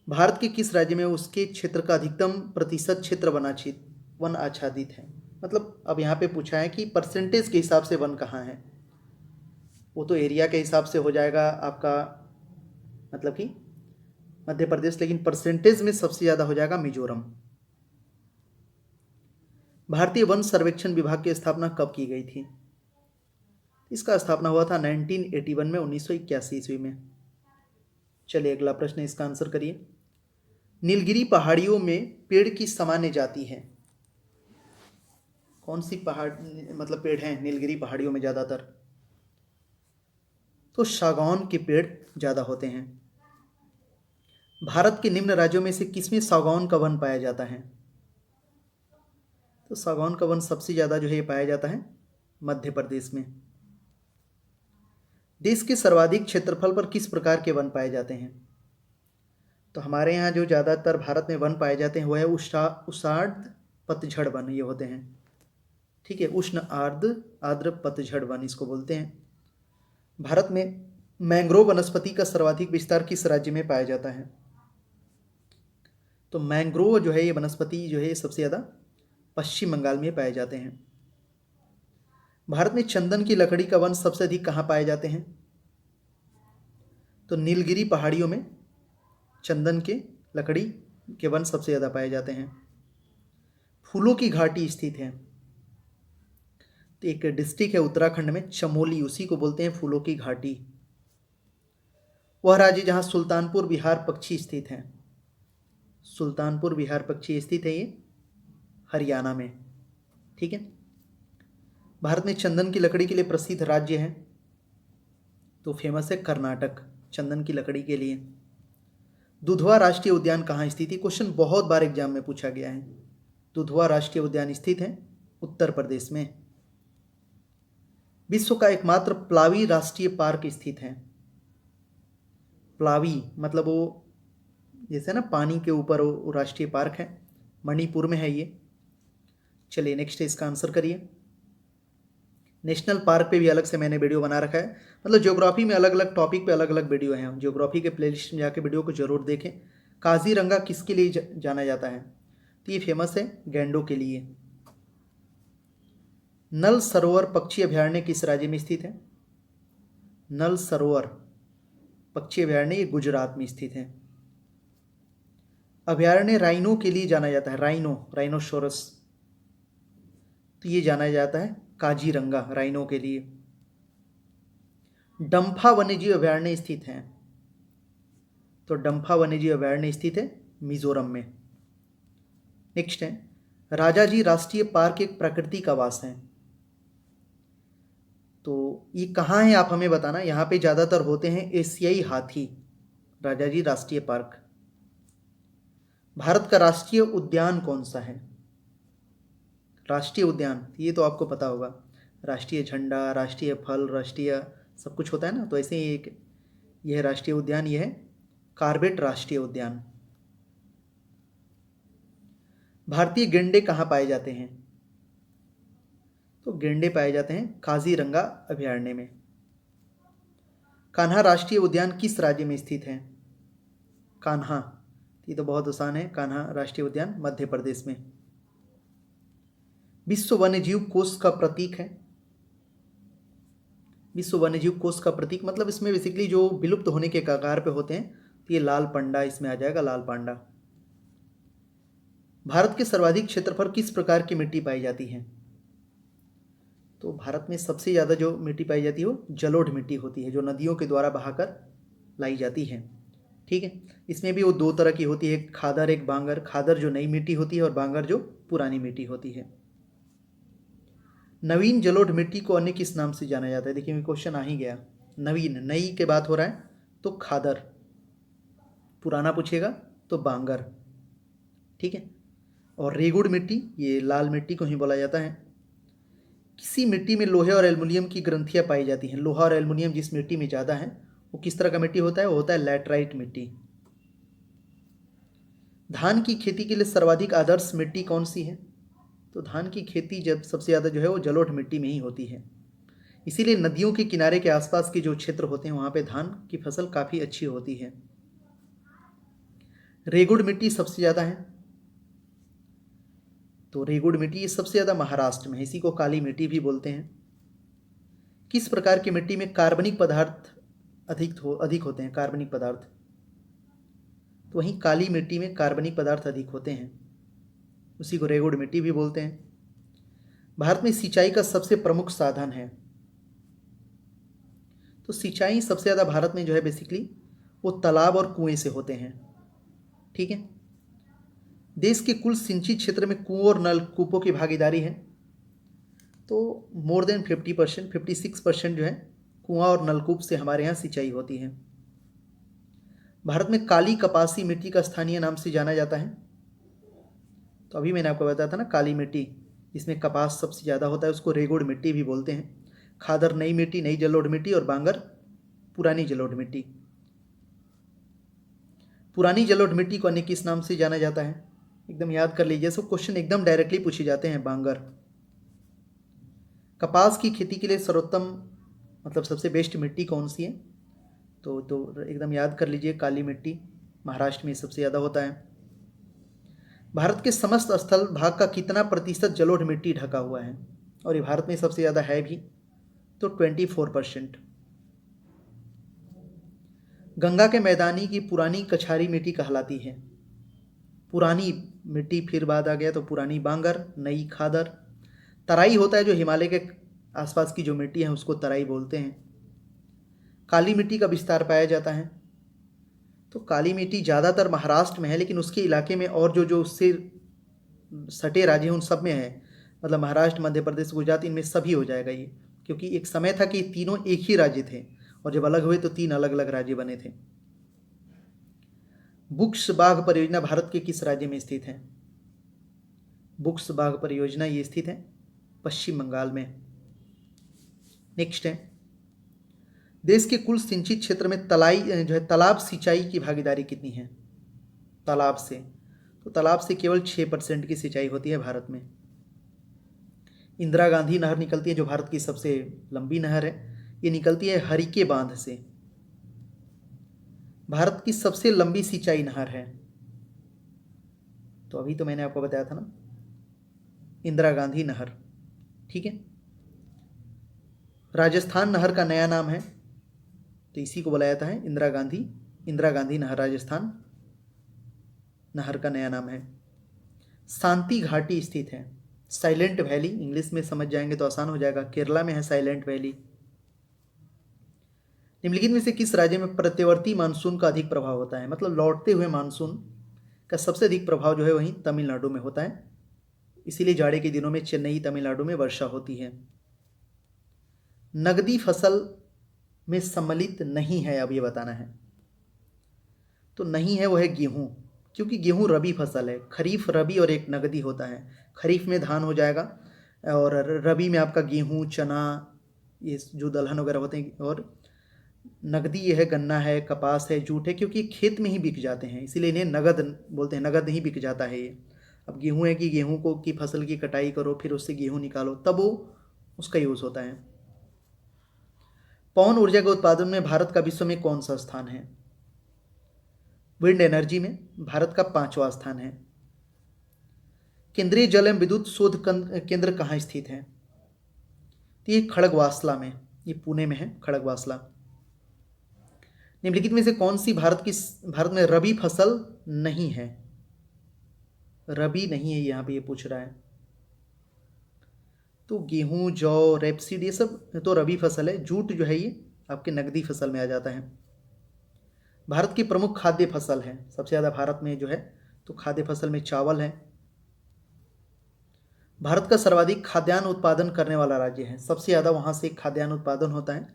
भारत के किस राज्य में उसके क्षेत्र का अधिकतम प्रतिशत क्षेत्र वन आच्छादित है? मतलब अब यहाँ पे पूछा है कि परसेंटेज के हिसाब से वन कहाँ है। वो तो एरिया के हिसाब से हो जाएगा आपका, मतलब कि मध्य प्रदेश, लेकिन परसेंटेज में सबसे ज़्यादा हो जाएगा मिजोरम। भारतीय वन सर्वेक्षण विभाग की स्थापना कब की गई थी? इसका स्थापना हुआ था 1981 में, 1981 ईस्वी में। चलिए अगला प्रश्न, इसका आंसर करिए। नीलगिरी पहाड़ियों में पेड़ की सामान्य जाति है? कौन सी पहाड़ मतलब पेड़ हैं नीलगिरी पहाड़ियों में ज़्यादातर? तो सागौन के पेड़ ज़्यादा होते हैं। भारत के निम्न राज्यों में से किसमें सागौन का वन पाया जाता है? तो सागौन का वन सबसे ज़्यादा जो है पाया जाता है मध्य प्रदेश में। देश के सर्वाधिक क्षेत्रफल पर किस प्रकार के वन पाए जाते हैं? तो हमारे यहाँ जो ज़्यादातर भारत में वन पाए जाते हैं वो है उष्ण पतझड़ वन, ये होते हैं। ठीक है, उष्ण आर्द्र पतझड़ वन इसको बोलते हैं। भारत में मैंग्रोव वनस्पति का सर्वाधिक विस्तार किस राज्य में पाया जाता है? तो मैंग्रोव जो है ये वनस्पति जो है सबसे ज़्यादा पश्चिम बंगाल में पाए जाते हैं। भारत में चंदन की लकड़ी का वन सबसे अधिक कहाँ पाए जाते हैं? तो नीलगिरी पहाड़ियों में चंदन के लकड़ी के वन सबसे ज़्यादा पाए जाते हैं। फूलों की घाटी स्थित है, तो एक डिस्ट्रिक्ट है उत्तराखंड में चमोली, उसी को बोलते हैं फूलों की घाटी। वह राज्य जहाँ सुल्तानपुर बिहार पक्षी स्थित है, सुल्तानपुर बिहार पक्षी स्थित है ये हरियाणा में। ठीक है, भारत में चंदन की लकड़ी के लिए प्रसिद्ध राज्य है, तो फेमस है कर्नाटक चंदन की लकड़ी के लिए। दुधवा राष्ट्रीय उद्यान कहाँ स्थित है? क्वेश्चन बहुत बार एग्जाम में पूछा गया है। दुधवा राष्ट्रीय उद्यान स्थित है उत्तर प्रदेश में। विश्व का एकमात्र प्लावी राष्ट्रीय पार्क स्थित है। प्लावी मतलब वो जैसे ना पानी के ऊपर वो राष्ट्रीय पार्क है, मणिपुर में है ये। चलिए नेक्स्ट इसका आंसर करिए। नेशनल पार्क पे भी अलग से मैंने वीडियो बना रखा है, मतलब ज्योग्राफी में अलग अलग टॉपिक पे अलग अलग वीडियो हैं। ज्योग्राफी के प्लेलिस्ट में जाके वीडियो को जरूर देखें। काजीरंगा किसके लिए जाना जाता है? तो ये फेमस है गैंडों के लिए। नल सरोवर पक्षी अभयारण्य किस राज्य में स्थित है? नल सरोवर पक्षी अभयारण्य ये गुजरात में स्थित है। अभयारण्य राइनो के लिए जाना जाता है, राइनोसोरस, तो ये जाना जाता है काजीरंगा राइनो के लिए। डंफा वन्यजीव अभयारण्य स्थित है, तो डंफा वन्यजीव अभयारण्य स्थित है मिजोरम में। नेक्स्ट है, राजाजी राष्ट्रीय पार्क एक प्राकृतिक आवास है, तो ये कहाँ है आप हमें बताना। यहाँ पे ज़्यादातर होते हैं एशियाई हाथी, राजाजी राष्ट्रीय पार्क। भारत का राष्ट्रीय उद्यान कौन सा है? राष्ट्रीय उद्यान ये तो आपको पता होगा, राष्ट्रीय झंडा, राष्ट्रीय फल, राष्ट्रीय सब कुछ होता है ना, तो ऐसे ही एक यह राष्ट्रीय उद्यान ये है कॉर्बेट राष्ट्रीय उद्यान। भारतीय गेंडे कहाँ पाए जाते हैं? तो गेंडे पाए जाते हैं काजीरंगा अभयारण्य में। कान्हा राष्ट्रीय उद्यान किस राज्य में स्थित है? कान्हा, ये तो बहुत आसान है, कान्हा राष्ट्रीय उद्यान मध्य प्रदेश में। विश्व वन्यजीव कोष का प्रतीक है? विश्व वन्यजीव कोष का प्रतीक मतलब इसमें बेसिकली जो विलुप्त होने के कगार पे होते हैं, तो ये लाल पांडा इसमें आ जाएगा, लाल पांडा। भारत के सर्वाधिक क्षेत्र पर किस प्रकार की मिट्टी पाई जाती है? तो भारत में सबसे ज़्यादा जो मिट्टी पाई जाती है वो जलोढ़ मिट्टी होती है, जो नदियों के द्वारा बहाकर लाई जाती है। ठीक है, इसमें भी वो दो तरह की होती है, एक खादर एक बांगर। खादर जो नई मिट्टी होती है और बांगर जो पुरानी मिट्टी होती है। नवीन जलोढ़ मिट्टी को अन्य किस नाम से जाना जाता है? देखिए क्वेश्चन आ ही गया, नवीन नई के बात हो रहा है तो खादर, पुराना पूछेगा तो बांगर। ठीक है, और रेगुड़ मिट्टी, ये लाल मिट्टी को ही बोला जाता है। किसी मिट्टी में लोहे और एल्युमिनियम की ग्रंथियाँ पाई जाती हैं। लोहा और एल्युमिनियम जिस मिट्टी में ज़्यादा है वो किस तरह का मिट्टी होता है? वो होता है लैटराइट मिट्टी। धान की खेती के लिए सर्वाधिक आदर्श मिट्टी कौन सी है? तो धान की खेती जब सबसे ज़्यादा जो है वो जलोढ़ मिट्टी में ही होती है। इसीलिए नदियों के किनारे के आसपास के जो क्षेत्र होते हैं वहाँ पे धान की फसल काफ़ी अच्छी होती है। रेगुड़ मिट्टी सबसे ज़्यादा है, तो रेगुड़ मिट्टी ये सबसे ज़्यादा महाराष्ट्र में है, इसी को काली मिट्टी भी बोलते हैं। किस प्रकार की मिट्टी में कार्बनिक पदार्थ अधिक होते हैं? कार्बनिक पदार्थ, तो वहीं काली मिट्टी में कार्बनिक पदार्थ अधिक होते हैं, उसी को रेगुड़ मिट्टी भी बोलते हैं। भारत में सिंचाई का सबसे प्रमुख साधन है, तो सिंचाई सबसे ज़्यादा भारत में जो है बेसिकली वो तालाब और कुएं से होते हैं। ठीक है। देश के कुल सिंचित क्षेत्र में कुओं और नलकूपों की भागीदारी है, तो मोर देन 50%, 56% जो है कुआं और नलकूप से हमारे यहाँ सिंचाई होती है। भारत में काली कपासी मिट्टी का स्थानीय नाम से जाना जाता है, तो अभी मैंने आपको बताया था ना, काली मिट्टी जिसमें कपास सबसे ज़्यादा होता है उसको रेगुड़ मिट्टी भी बोलते हैं। खादर नई मिट्टी, नई जलोढ़ मिट्टी, और बांगर पुरानी जलोढ़ मिट्टी। पुरानी जलोढ़ मिट्टी को अन्य किस नाम से जाना जाता है? एकदम याद कर लीजिए, सब क्वेश्चन एकदम डायरेक्टली पूछे जाते हैं। बांगर। कपास की खेती के लिए सर्वोत्तम मतलब सबसे बेस्ट मिट्टी कौन सी है? तो एकदम याद कर लीजिए, काली मिट्टी, महाराष्ट्र में सबसे ज़्यादा होता है। भारत के समस्त स्थल भाग का कितना प्रतिशत जलोढ़ मिट्टी ढका हुआ है? और ये भारत में सबसे ज़्यादा है भी, तो 24%। गंगा के मैदानी की पुरानी कछारी मिट्टी कहलाती है। पुरानी मिट्टी, फिर बाद आ गया तो पुरानी बांगर, नई खादर। तराई होता है जो हिमालय के आसपास की जो मिट्टी है उसको तराई बोलते हैं। काली मिट्टी का विस्तार पाया जाता है, तो काली मिट्टी ज़्यादातर महाराष्ट्र में है, लेकिन उसके इलाके में और जो उससे सटे राज्य हैं उन सब में है। मतलब महाराष्ट्र, मध्य प्रदेश, गुजरात, इनमें सभी हो जाएगा ये, क्योंकि एक समय था कि तीनों एक ही राज्य थे और जब अलग हुए तो 3 अलग अलग राज्य बने थे। बुक्स बाघ परियोजना भारत के किस राज्य में स्थित है? बुक्स बाघ परियोजना ये स्थित है पश्चिम बंगाल में। नेक्स्ट है, देश के कुल सिंचित क्षेत्र में तालाब सिंचाई की भागीदारी कितनी है? तालाब से, तो तालाब से केवल 6% की सिंचाई होती है भारत में। इंदिरा गांधी नहर निकलती है जो भारत की सबसे लंबी नहर है, ये निकलती है हरिके बांध से। भारत की सबसे लंबी सिंचाई नहर है, तो अभी तो मैंने आपको बताया था ना, इंदिरा गांधी नहर। ठीक है। राजस्थान नहर का नया नाम है, तो इसी को बोला जाता है इंदिरा गांधी नहर। राजस्थान नहर का नया नाम है। शांति घाटी स्थित है, साइलेंट वैली, इंग्लिश में समझ जाएंगे तो आसान हो जाएगा, केरला में है साइलेंट वैली। निम्नलिखित में से किस राज्य में प्रत्यवर्ती मानसून का अधिक प्रभाव होता है? मतलब लौटते हुए मानसून का सबसे अधिक प्रभाव जो है वहीं तमिलनाडु में होता है, इसीलिए जाड़े के दिनों में चेन्नई, तमिलनाडु में वर्षा होती है। नगदी फसल में सम्मिलित नहीं है, अब ये बताना है, तो नहीं है वो है गेहूं, क्योंकि गेहूं रबी फसल है। खरीफ, रबी और एक नगदी होता है। खरीफ में धान हो जाएगा और रबी में आपका गेहूं, चना, ये जो दलहन वगैरह होते हैं, और नगदी ये है गन्ना है, कपास है, जूट है, क्योंकि खेत में ही बिक जाते हैं, इसीलिए इन्हें नगद बोलते हैं। नगद नहीं बिक जाता है ये। अब गेहूं है कि गेहूं को की फसल की कटाई करो, फिर उससे गेहूं निकालो, तब वो उसका यूज़ होता है। पवन ऊर्जा के उत्पादन में भारत का विश्व में कौन सा स्थान है? विंड एनर्जी में भारत का 5वां स्थान है। केंद्रीय जल एवं विद्युत शोध केंद्र कहाँ स्थित है? तो ये खड़गवासला में, ये पुणे में है खड़गवासला। निम्नलिखित में से कौन सी भारत में रबी फसल नहीं है? रबी नहीं है यहाँ पे, ये पूछ रहा है। तो गेहूं, जौ, रेपसीड ये सब तो रबी फसल है। जूट जो है ये आपके नगदी फसल में आ जाता है। भारत की प्रमुख खाद्य फसल है, सबसे ज़्यादा भारत में जो है तो खाद्य फसल में चावल है। भारत का सर्वाधिक खाद्यान्न उत्पादन करने वाला राज्य है, सबसे ज़्यादा वहाँ से खाद्यान्न उत्पादन होता है,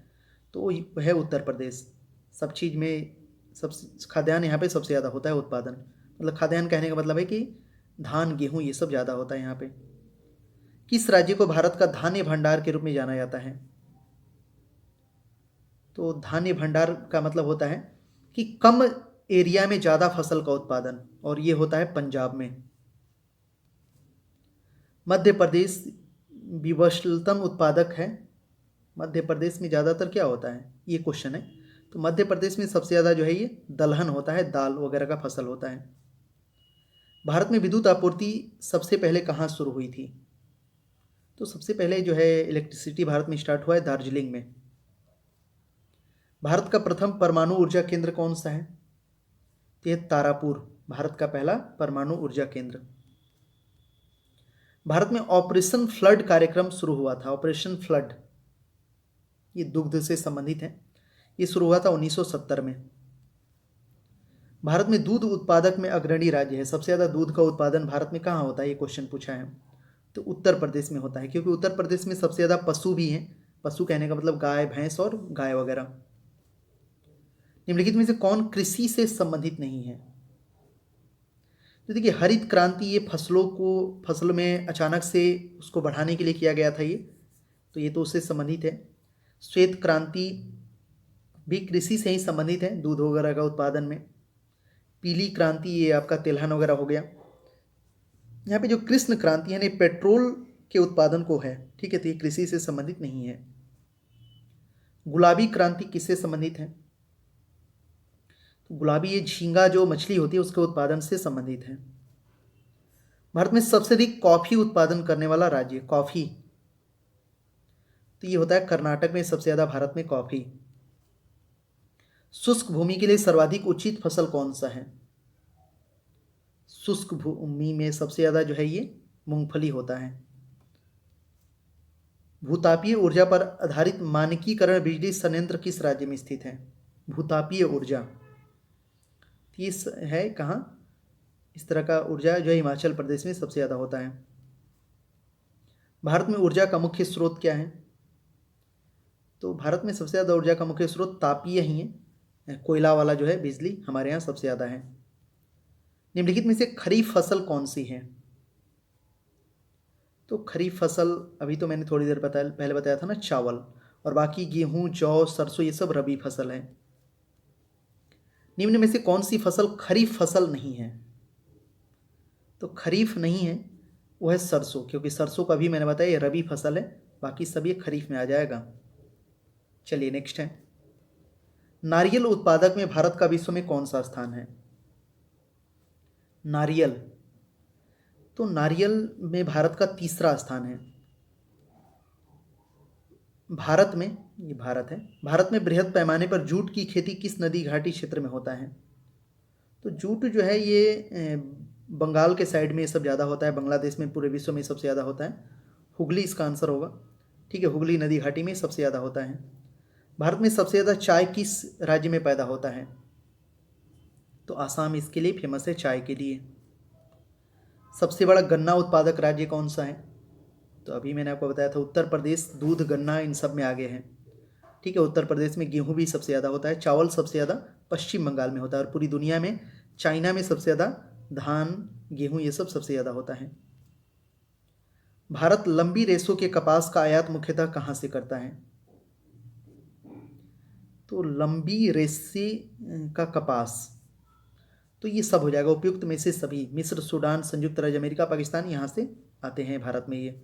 तो वो है उत्तर प्रदेश। सब चीज़ में सब खाद्यान्न यहाँ पे सबसे ज़्यादा होता है उत्पादन। मतलब खाद्यान्न कहने का मतलब है कि धान गेहूँ ये सब ज़्यादा होता है यहाँ पे। किस राज्य को भारत का धान्य भंडार के रूप में जाना जाता है? तो धान्य भंडार का मतलब होता है कि कम एरिया में ज़्यादा फसल का उत्पादन, और ये होता है पंजाब में। मध्य प्रदेश विवशलतम उत्पादक है। मध्य प्रदेश में ज़्यादातर क्या होता है, ये क्वेश्चन है। तो मध्य प्रदेश में सबसे ज़्यादा जो है ये दलहन होता है, दाल वगैरह का फसल होता है। भारत में विद्युत आपूर्ति सबसे पहले कहाँ शुरू हुई थी? तो सबसे पहले जो है इलेक्ट्रिसिटी भारत में स्टार्ट हुआ है दार्जिलिंग में। भारत का प्रथम परमाणु ऊर्जा केंद्र कौन सा है? तो यह तारापुर, भारत का पहला परमाणु ऊर्जा केंद्र। भारत में ऑपरेशन फ्लड कार्यक्रम शुरू हुआ था। ऑपरेशन फ्लड ये दुग्ध से संबंधित है। ये शुरू हुआ था 1970 में। भारत में दूध उत्पादक में अग्रणी राज्य है। सबसे ज़्यादा दूध का उत्पादन भारत में कहाँ होता है, ये क्वेश्चन पूछा है। तो उत्तर प्रदेश में होता है, क्योंकि उत्तर प्रदेश में सबसे ज़्यादा पशु भी हैं। पशु कहने का मतलब गाय भैंस और गाय वगैरह। निम्नलिखित में से कौन कृषि से संबंधित नहीं है? तो देखिए, हरित क्रांति ये फसल में अचानक से उसको बढ़ाने के लिए किया गया था ये, तो ये तो उससे संबंधित है। श्वेत क्रांति भी कृषि से ही संबंधित है, दूध वगैरह का उत्पादन में। पीली क्रांति ये आपका तिलहन वगैरह हो गया। यहाँ पे जो कृष्ण क्रांति है ना, पेट्रोल के उत्पादन को है, ठीक है, तो ये कृषि से संबंधित नहीं है। गुलाबी क्रांति किससे संबंधित है? तो गुलाबी ये झींगा जो मछली होती है उसके उत्पादन से संबंधित है। भारत में सबसे अधिक कॉफी उत्पादन करने वाला राज्य, कॉफी, तो ये होता है कर्नाटक में सबसे ज्यादा भारत में कॉफी। शुष्क भूमि के लिए सर्वाधिक उचित फसल कौन सा है? शुष्क भूमि में सबसे ज्यादा जो है ये मूंगफली होता है। भूतापीय ऊर्जा पर आधारित मानकीकरण बिजली संयंत्र किस राज्य में स्थित है? भूतापीय ऊर्जा इस है कहाँ? इस तरह का ऊर्जा जो है हिमाचल प्रदेश में सबसे ज़्यादा होता है। भारत में ऊर्जा का मुख्य स्रोत क्या है? तो भारत में सबसे ज़्यादा ऊर्जा का मुख्य स्रोत तापीय ही है। कोयला वाला जो है बिजली हमारे यहाँ सबसे ज़्यादा है। निम्नलिखित में से खरीफ फसल कौन सी है? तो खरीफ फसल अभी तो मैंने थोड़ी देर पहले बताया था ना, चावल, और बाकी गेहूँ, जौ, सरसों ये सब रबी फसल है। निम्न में से कौन सी फसल खरीफ फसल नहीं है? तो खरीफ नहीं है वो है सरसों, क्योंकि सरसों का भी मैंने बताया ये रबी फसल है, बाकी सब ये खरीफ में आ जाएगा। चलिए नेक्स्ट है, नारियल उत्पादक में भारत का विश्व में कौन सा स्थान है? नारियल, तो नारियल में भारत का तीसरा स्थान है। भारत में, ये भारत है, भारत में बृहद पैमाने पर जूट की खेती किस नदी घाटी क्षेत्र में होता है? तो जूट जो है ये बंगाल के साइड में ये सब ज़्यादा होता है, बांग्लादेश में, पूरे विश्व में सबसे ज़्यादा होता है। हुगली इसका आंसर होगा, ठीक है, हुगली नदी घाटी में सबसे ज़्यादा होता है। भारत में सबसे ज़्यादा चाय किस राज्य में पैदा होता है? तो आसाम इसके लिए फेमस है, चाय के लिए। सबसे बड़ा गन्ना उत्पादक राज्य कौन सा है? तो अभी मैंने आपको बताया था उत्तर प्रदेश, दूध गन्ना इन सब में आगे है, ठीक है। उत्तर प्रदेश में गेहूं भी सबसे ज़्यादा होता है। चावल सबसे ज़्यादा पश्चिम बंगाल में होता है, और पूरी दुनिया में चाइना में सबसे ज़्यादा धान, गेहूं ये सब सबसे ज़्यादा होता है। भारत लंबी रेशों के कपास का आयात मुख्यतः कहाँ से करता है? तो लंबी रेशे का कपास, तो ये सब हो जाएगा उपयुक्त में से सभी। मिस्र, सूडान, संयुक्त राज्य अमेरिका, पाकिस्तान, यहाँ से आते हैं भारत में ये।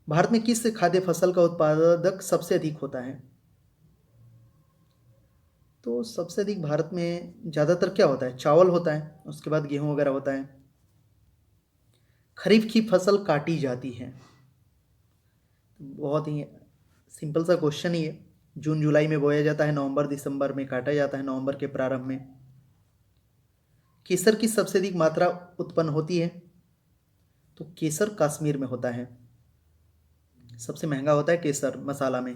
भारत में किस खाद्य फसल का उत्पादक सबसे अधिक होता है? तो सबसे अधिक भारत में ज़्यादातर क्या होता है? चावल होता है, उसके बाद गेहूं वगैरह होता है। खरीफ की फसल काटी जाती है, बहुत ही सिंपल सा क्वेश्चन ही है। जून जुलाई में बोया जाता है, नवंबर दिसंबर में काटा जाता है, नवंबर के प्रारंभ में। केसर की सबसे अधिक मात्रा उत्पन्न होती है? तो केसर कश्मीर में होता है, सबसे महंगा होता है केसर मसाला में।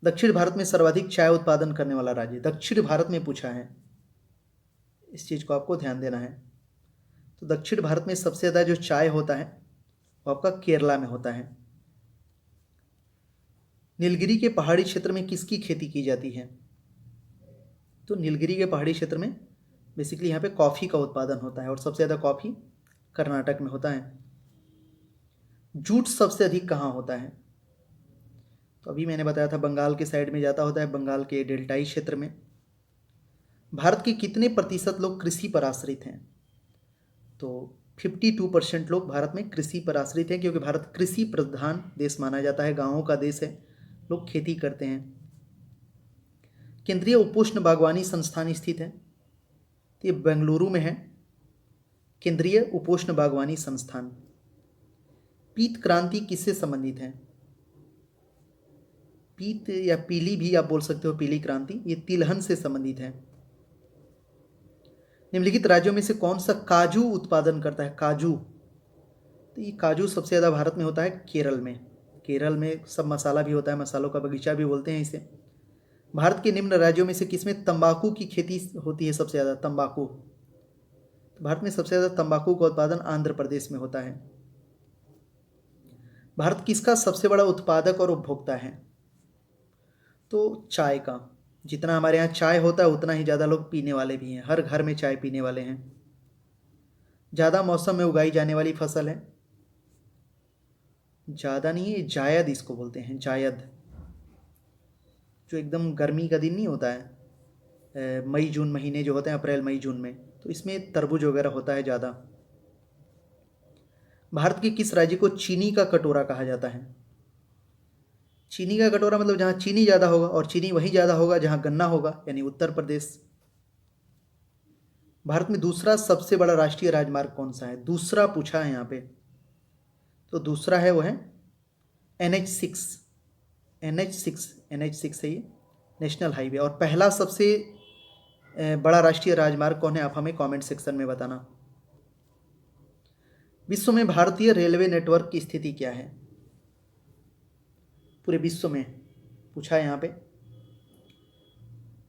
दक्षिण भारत में सर्वाधिक चाय उत्पादन करने वाला राज्य, दक्षिण भारत में पूछा है, इस चीज़ को आपको ध्यान देना है। तो दक्षिण भारत में सबसे ज़्यादा जो चाय होता है वो आपका केरला में होता है। नीलगिरी के पहाड़ी क्षेत्र में किसकी खेती की जाती है? तो नीलगिरी के पहाड़ी क्षेत्र में बेसिकली यहाँ पे कॉफ़ी का उत्पादन होता है और सबसे ज़्यादा कॉफ़ी कर्नाटक में होता है। जूट सबसे अधिक कहाँ होता है? तो अभी मैंने बताया था बंगाल के साइड में ज़्यादा होता है, बंगाल के डेल्टाई क्षेत्र में। भारत के कितने प्रतिशत लोग कृषि पर आश्रित हैं? तो 52% लोग भारत में कृषि पर आश्रित हैं, क्योंकि भारत कृषि प्रधान देश माना जाता है, गाँवों का देश है, लोग खेती करते हैं। केंद्रीय उपोष्ण बागवानी संस्थान स्थित है, तो ये बेंगलुरु में है, केंद्रीय उपोष्ण बागवानी संस्थान। पीत क्रांति किससे संबंधित है? पीत या पीली भी आप बोल सकते हो, पीली क्रांति, ये तिलहन से संबंधित है। निम्नलिखित राज्यों में से कौन सा काजू उत्पादन करता है? काजू, तो ये काजू सबसे ज़्यादा भारत में होता है केरल में। केरल में सब मसाला भी होता है, मसालों का बगीचा भी बोलते हैं इसे। भारत के निम्न राज्यों में से किसमें तंबाकू की खेती होती है सबसे ज़्यादा? तंबाकू, तो भारत में सबसे ज़्यादा तंबाकू का उत्पादन आंध्र प्रदेश में होता है। भारत किसका सबसे बड़ा उत्पादक और उपभोक्ता है? तो चाय का। जितना हमारे यहाँ चाय होता है उतना ही ज़्यादा लोग पीने वाले भी हैं, हर घर में चाय पीने वाले हैं। ज़्यादा मौसम में उगाई जाने वाली फसल है? ज़्यादा नहीं है, जायद इसको बोलते हैं, जायद। जो एकदम गर्मी का दिन नहीं होता है, मई जून महीने जो होते हैं, अप्रैल मई जून में, तो इसमें तरबूज वगैरह होता है ज़्यादा। भारत के किस राज्य को चीनी का कटोरा कहा जाता है? चीनी का कटोरा मतलब जहाँ चीनी ज़्यादा होगा, और चीनी वहीं ज़्यादा होगा जहाँ गन्ना होगा, यानी उत्तर प्रदेश। भारत में दूसरा सबसे बड़ा राष्ट्रीय राजमार्ग कौन सा है? दूसरा पूछा है यहाँ पे, तो दूसरा है वो है NH6। NH6 है ये, नेशनल हाईवे। और पहला सबसे बड़ा राष्ट्रीय राजमार्ग कौन है, आप हमें कमेंट सेक्शन में बताना। विश्व में भारतीय रेलवे नेटवर्क की स्थिति क्या है? पूरे विश्व में पूछा है यहाँ पे,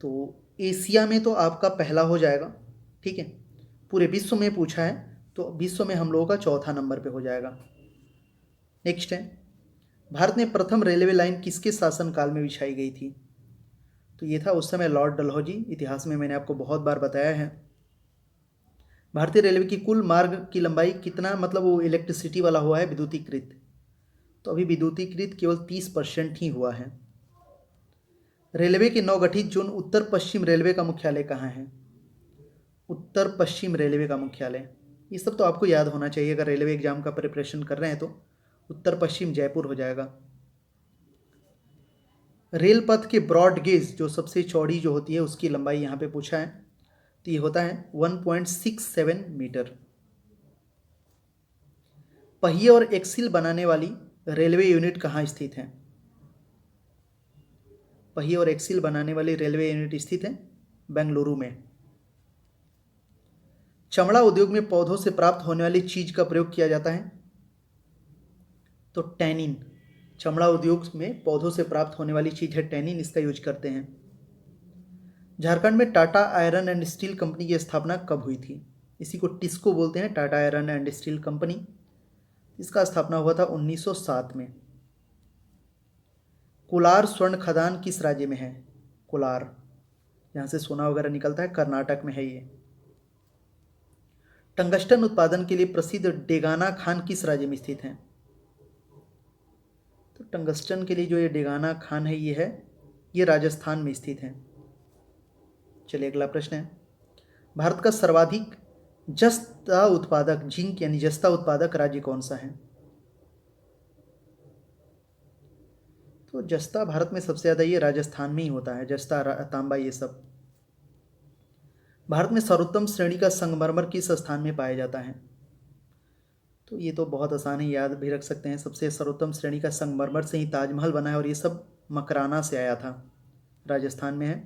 तो एशिया में तो आपका पहला हो जाएगा, ठीक है। पूरे विश्व में पूछा है तो विश्व में हम लोगों का चौथा नंबर पे हो जाएगा। नेक्स्ट है, भारत में प्रथम रेलवे लाइन किसके शासनकाल में बिछाई गई थी? तो ये था उस समय लॉर्ड डलहौजी। इतिहास में मैंने आपको बहुत बार बताया है। भारतीय रेलवे की कुल मार्ग की लंबाई कितना, मतलब वो इलेक्ट्रिसिटी वाला हुआ है विद्युतीकृत, तो अभी विद्युतीकृत केवल 30% ही हुआ है। रेलवे के नवगठित जोन उत्तर पश्चिम रेलवे का मुख्यालय कहाँ है? उत्तर पश्चिम रेलवे का मुख्यालय, ये सब तो आपको याद होना चाहिए अगर रेलवे एग्जाम का प्रिपरेशन कर रहे हैं तो। उत्तर पश्चिम जयपुर हो जाएगा। रेल पथ के ब्रॉड गेज जो सबसे चौड़ी जो होती है उसकी लंबाई यहाँ पे पूछा है, तो ये होता है 1.67 मीटर। पहिए और एक्सिल बनाने वाली रेलवे यूनिट कहाँ स्थित है? पहिए और एक्सिल बनाने वाली रेलवे यूनिट स्थित है बेंगलुरु में। चमड़ा उद्योग में पौधों से प्राप्त होने वाली चीज का प्रयोग किया जाता है, तो टैनिन। चमड़ा उद्योग में पौधों से प्राप्त होने वाली चीज है टैनिन, इसका यूज करते हैं। झारखंड में Tata iron and steel company की स्थापना कब हुई थी? इसी को टिस्को बोलते हैं, Tata iron and steel company. इसका स्थापना हुआ था 1907 में। कोलार स्वर्ण खदान किस राज्य में है? कोलार, यहाँ से सोना वगैरह निकलता है, कर्नाटक में है ये। टंगस्टन उत्पादन के लिए प्रसिद्ध डेगाना खान किस राज्य में स्थित है? तो टंगस्टन के लिए जो ये डेगाना खान है ये राजस्थान में स्थित है। चलिए अगला प्रश्न है, भारत का सर्वाधिक जस्ता उत्पादक जिंक यानी जस्ता उत्पादक राज्य कौन सा है? तो जस्ता भारत में सबसे ज़्यादा ये राजस्थान में ही होता है, जस्ता तांबा ये सब। भारत में सर्वोत्तम श्रेणी का संगमरमर किस स्थान में पाया जाता है? तो ये तो बहुत आसान है, याद भी रख सकते हैं। सबसे सर्वोत्तम श्रेणी का संगमरमर से ही ताजमहल बना है और ये सब मकराना से आया था, राजस्थान में है।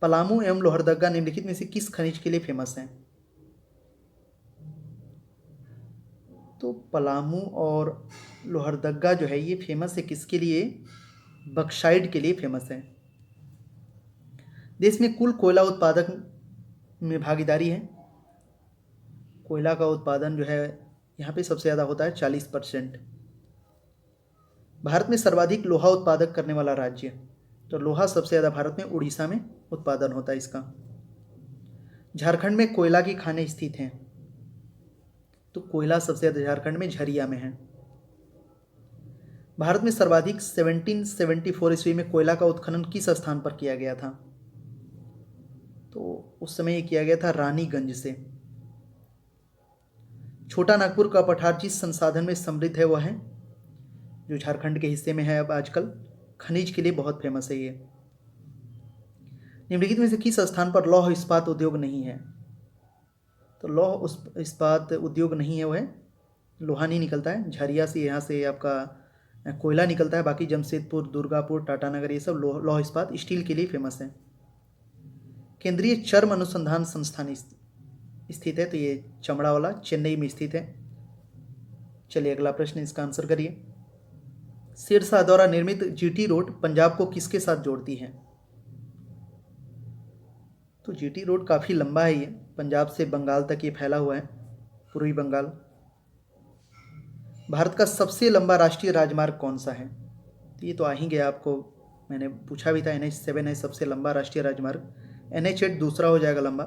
पलामू एवं लोहरदगा निम्नलिखित में से किस खनिज के लिए फेमस है? तो पलामू और लोहरदगा जो है ये फेमस है किसके लिए? बक्साइड के लिए फेमस है। देश में कुल कोयला उत्पादक में भागीदारी है, कोयला का उत्पादन जो है यहाँ पे सबसे ज़्यादा होता है 40%। भारत में सर्वाधिक लोहा उत्पादक करने वाला राज्य, तो लोहा सबसे ज़्यादा भारत में उड़ीसा में उत्पादन होता है इसका। झारखंड में कोयला की खानें स्थित हैं? तो कोयला सबसे ज़्यादा झारखंड में झरिया में है। भारत में सर्वाधिक 1774 ईस्वी में कोयला का उत्खनन किस स्थान पर किया गया था? तो उस समय ये किया गया था रानीगंज से। छोटा नागपुर का पठार जिस संसाधन में समृद्ध है वह है, जो झारखंड के हिस्से में है अब आजकल, खनिज के लिए बहुत फेमस है ये। निम्नलिखित में से किस स्थान पर लौह इस्पात उद्योग नहीं है? तो लौह इस्पात उद्योग नहीं है, वह लोहा नहीं निकलता है। झरिया से यहाँ से आपका कोयला निकलता है, बाकी जमशेदपुर, दुर्गापुर, टाटानगर ये सब लौह इस्पात स्टील के लिए फेमस है। केंद्रीय चर्म अनुसंधान संस्थान स्थित है, तो ये चमड़ा वाला चेन्नई में स्थित है। चलिए अगला प्रश्न, इसका आंसर करिए। सिरसा द्वारा निर्मित जीटी रोड पंजाब को किसके साथ जोड़ती है? तो जीटी रोड काफ़ी लंबा है, ये पंजाब से बंगाल तक ये फैला हुआ है, पूर्वी बंगाल। भारत का सबसे लंबा राष्ट्रीय राजमार्ग कौन सा है? तो ये तो आ ही गया, आपको मैंने पूछा भी था। NH7 है सबसे लंबा राष्ट्रीय राजमार्ग, NH8 दूसरा हो जाएगा लंबा।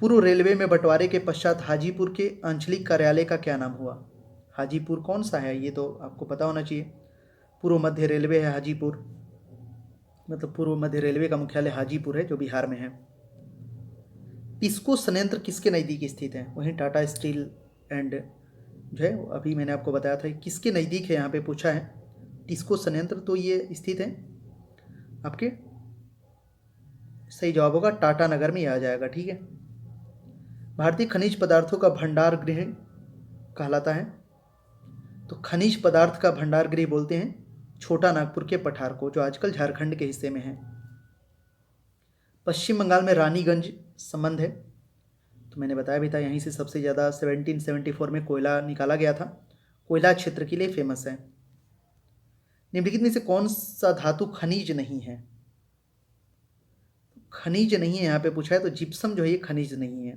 पूर्व रेलवे में बंटवारे के पश्चात हाजीपुर के आंचलिक कार्यालय का क्या नाम हुआ? हाजीपुर कौन सा है, ये तो आपको पता होना चाहिए। पूर्व मध्य रेलवे है हाजीपुर, मतलब पूर्व मध्य रेलवे का मुख्यालय हाजीपुर है, जो बिहार में है। टिस्को संयंत्र किसके नज़दीक स्थित है? वहीं टाटा स्टील एंड जो है अभी मैंने आपको बताया था किसके नज़दीक है, यहाँ पे पूछा है टिस्को संयंत्र, तो ये स्थित है आपके, सही जवाब होगा टाटा नगर में, ये आ जाएगा। ठीक है। भारतीय खनिज पदार्थों का भंडार गृह कहलाता है, तो खनिज पदार्थ का भंडार गृह बोलते हैं छोटा नागपुर के पठार को, जो आजकल झारखंड के हिस्से में है। पश्चिम बंगाल में रानीगंज संबंध है, तो मैंने बताया भी था यहीं से सबसे ज़्यादा 1774 में कोयला निकाला गया था, कोयला क्षेत्र के लिए फेमस है। निम्नलिखित में से कौन सा धातु खनिज नहीं है? खनिज नहीं है यहाँ पे पूछा है, तो जिप्सम जो है ये खनिज नहीं है।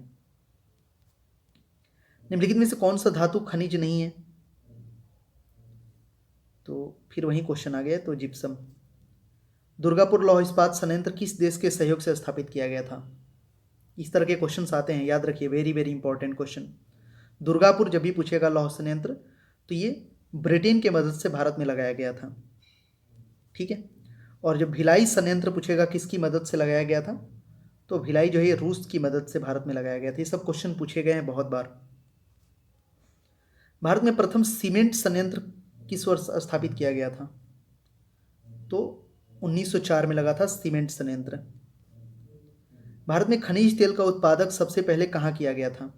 निम्नलिखित में से कौन सा धातु खनिज नहीं है? तो फिर वही क्वेश्चन आ गया, तो जिप्सम। दुर्गापुर लौह इस्पात संयंत्र किस देश के सहयोग से स्थापित किया गया था? इस तरह के क्वेश्चन आते हैं, याद रखिए, very very important question. Durgapur जब भी पूछेगा लौह संयंत्र, तो ये ब्रिटेन के मदद से भारत में लगाया गया था। ठीक है। और जब भिलाई संयंत्र पूछेगा किसकी मदद से लगाया गया था, तो भिलाई जो है रूस की मदद से भारत में लगाया गया था। ये सब क्वेश्चन पूछे गए हैं बहुत बार। भारत में प्रथम सीमेंट संयंत्र किस वर्ष स्थापित किया गया था? तो 1904 में लगा था सीमेंट संयंत्र। भारत में खनिज तेल का उत्पादक सबसे पहले कहाँ किया गया था?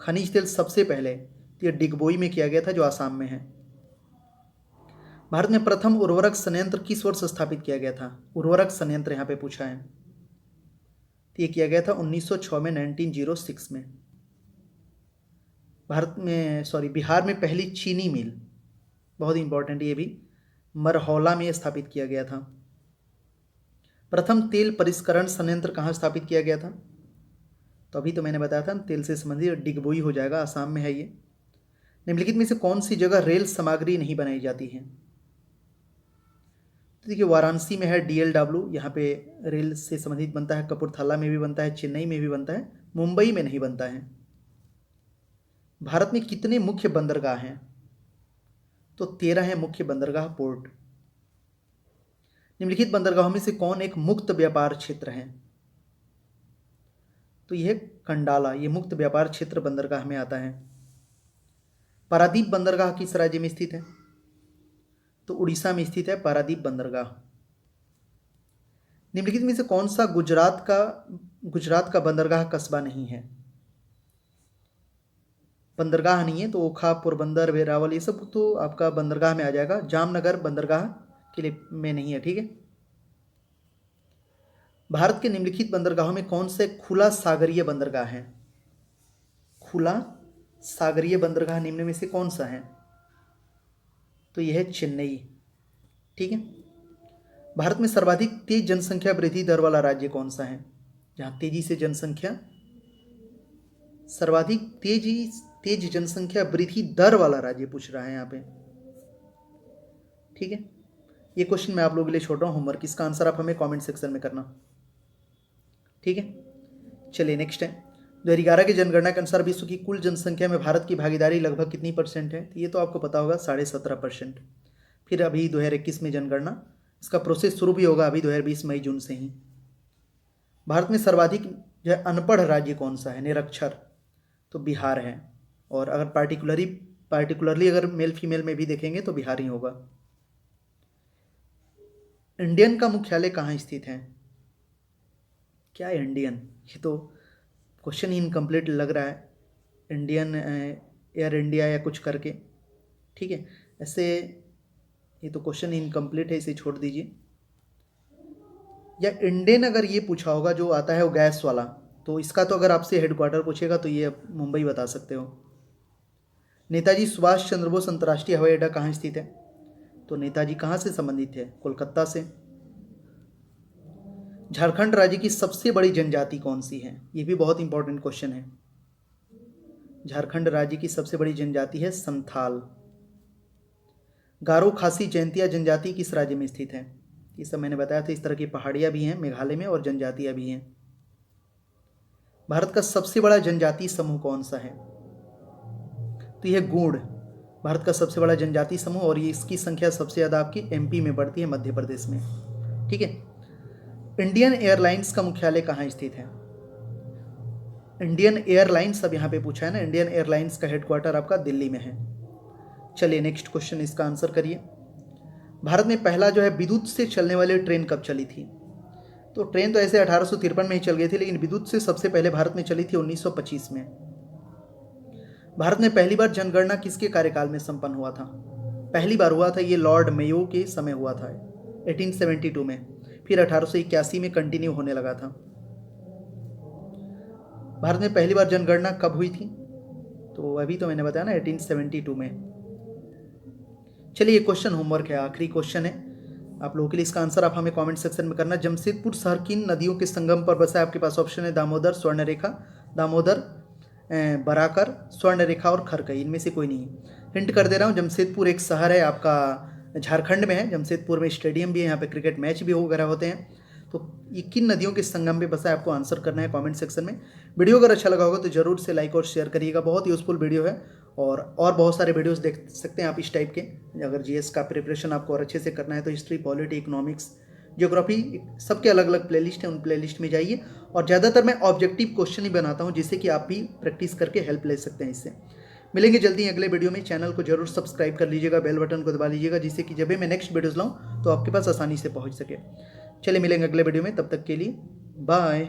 खनिज तेल सबसे पहले तो ये डिगबोई में किया गया था, जो आसाम में है। भारत में प्रथम उर्वरक संयंत्र किस वर्ष स्थापित किया गया था? उर्वरक संयंत्र यहाँ पे पूछा है, तो ये किया गया था 1906 में, 1906 में। बिहार में पहली चीनी मिल, बहुत इंपॉर्टेंट, ये भी मरहौला में स्थापित किया गया था। प्रथम तेल परिष्करण संयंत्र कहाँ स्थापित किया गया था? तो अभी तो मैंने बताया था तेल से संबंधित, डिगबोई हो जाएगा, आसाम में है ये। निम्नलिखित में से कौन सी जगह रेल सामग्री नहीं बनाई जाती है? तो देखिए वाराणसी में है DLW, यहाँ पे रेल से संबंधित बनता है, कपूरथला में भी बनता है, चेन्नई में भी बनता है, मुंबई में नहीं बनता है। भारत में कितने मुख्य बंदरगाह हैं? तो 13 है मुख्य बंदरगाह, पोर्ट। निम्नलिखित बंदरगाहों में से कौन एक मुक्त व्यापार क्षेत्र है? तो यह कंडाला, ये मुक्त व्यापार क्षेत्र बंदरगाह में आता है। पारादीप बंदरगाह किस राज्य में स्थित है? तो उड़ीसा में स्थित है पारादीप बंदरगाह। निम्नलिखित में से कौन सा गुजरात का बंदरगाह कस्बा नहीं है? बंदरगाह नहीं है, तो ओखा, पोरबंदर, वेरावल ये सब तो आपका बंदरगाह में आ जाएगा। जामनगर बंदरगाह के लिए में नहीं है। ठीक है। भारत के निम्नलिखित बंदरगाहों में कौन से खुला सागरीय बंदरगाह है? खुला सागरीय बंदरगाह निम्न में से कौन सा है? तो यह है चेन्नई। ठीक है। भारत में सर्वाधिक तेज जनसंख्या वृद्धि दर वाला राज्य कौन सा है? जहां तेजी से जनसंख्या, सर्वाधिक तेज जनसंख्या वृद्धि दर वाला राज्य पूछ रहा है यहाँ पे। ठीक है। ये क्वेश्चन मैं आप लोगों के लिए छोड़ रहा हूँ होमवर्क, इसका आंसर आप हमें कमेंट सेक्शन में करना। ठीक है। चलिए नेक्स्ट है, 2011 की जनगणना के अनुसार विश्व की कुल जनसंख्या में भारत की भागीदारी लगभग कितनी % है? तो ये तो आपको पता होगा 17.5%। फिर अभी 2021 में जनगणना, इसका प्रोसेस शुरू भी होगा अभी 2020 मई जून से ही। भारत में सर्वाधिक जो है अनपढ़ राज्य कौन सा है, निरक्षर? तो बिहार है। और अगर पार्टिकुलरली अगर मेल फीमेल में भी देखेंगे तो बिहार ही होगा। इंडियन का मुख्यालय कहाँ स्थित है? क्या है इंडियन? ये तो क्वेश्चन ही इनकम्प्लीट लग रहा है, इंडियन एयर इंडिया या कुछ करके, ठीक है। ऐसे ये तो क्वेश्चन इनकम्प्लीट है, इसे छोड़ दीजिए। या इंडियन अगर ये पूछा होगा जो आता है वो गैस वाला, तो इसका तो अगर आपसे हेडक्वार्टर पूछेगा तो ये मुंबई बता सकते हो। नेताजी सुभाष चंद्र बोस अंतर्राष्ट्रीय हवाई अड्डा कहाँ स्थित है? तो नेताजी कहाँ से संबंधित है? कोलकाता से। झारखंड राज्य की सबसे बड़ी जनजाति कौन सी है? ये भी बहुत इंपॉर्टेंट क्वेश्चन है। झारखंड राज्य की सबसे बड़ी जनजाति है संथाल। गारो खासी जयंतिया जनजाति किस राज्य में स्थित है? ये सब मैंने बताया था, इस तरह की पहाड़ियाँ भी हैं मेघालय में और जनजातियाँ भी हैं। भारत का सबसे बड़ा जनजातीय समूह कौन सा है? तो यह गूढ़, भारत का सबसे बड़ा जनजातीय समूह, और ये इसकी संख्या सबसे ज़्यादा आपकी एमपी में बढ़ती है, मध्य प्रदेश में, ठीक है। इंडियन एयरलाइंस का मुख्यालय कहाँ स्थित है? इंडियन एयरलाइंस अब यहाँ पे पूछा है ना, इंडियन एयरलाइंस का हेडक्वार्टर आपका दिल्ली में है। चलिए नेक्स्ट क्वेश्चन, इसका आंसर करिए। भारत में पहला जो है विद्युत से चलने वाली ट्रेन कब चली थी? तो ट्रेन तो ऐसे 1853 में ही चल गई थी, लेकिन विद्युत से सबसे पहले भारत में चली थी 1925 में। भारत में पहली बार जनगणना किसके कार्यकाल में संपन्न हुआ था? पहली बार हुआ था ये लॉर्ड मेयो के समय हुआ था 1872 में, फिर 1881 में कंटिन्यू होने लगा था। भारत में पहली बार जनगणना कब हुई थी? तो अभी तो मैंने बताया ना 1872 में। चलिए ये क्वेश्चन होमवर्क है, आखिरी क्वेश्चन है आप लोगों के लिए, इसका आंसर आप हमें कमेंट सेक्शन में करना। जमशेदपुर शहर किन नदियों के संगम पर बसा है? आपके पास ऑप्शन है दामोदर, स्वर्णरेखा, दामोदर, बराकर, स्वर्णरेखा और खरकई, इनमें से कोई नहीं है। हिंट कर दे रहा हूँ, जमशेदपुर एक शहर है आपका, झारखंड में है। जमशेदपुर में स्टेडियम भी है, यहाँ पे क्रिकेट मैच भी वगैरह होते हैं। तो ये किन नदियों के संगम पे बसा है, आपको आंसर करना है कमेंट सेक्शन में। वीडियो अगर अच्छा लगा होगा तो जरूर से लाइक और शेयर करिएगा, बहुत यूजफुल वीडियो है। और बहुत सारे वीडियोस देख सकते हैं आप इस टाइप के, अगर जीएस का प्रिपरेशन आपको और अच्छे से करना है तो हिस्ट्री, पॉलिटी, इकोनॉमिक्स, ज्योग्राफी, सबके अलग अलग प्लेलिस्ट है, उन प्लेलिस्ट में जाइए। और ज़्यादातर मैं ऑब्जेक्टिव क्वेश्चन ही बनाता हूँ, जिससे कि आप भी प्रैक्टिस करके हेल्प ले सकते हैं इससे। मिलेंगे जल्दी अगले वीडियो में। चैनल को जरूर सब्सक्राइब कर लीजिएगा, बेल बटन को दबा लीजिएगा, जिससे कि जब भी मैं नेक्स्ट वीडियोस लाऊँ तो आपके पास आसानी से पहुँच सके। चलिए मिलेंगे अगले वीडियो में, तब तक के लिए बाय।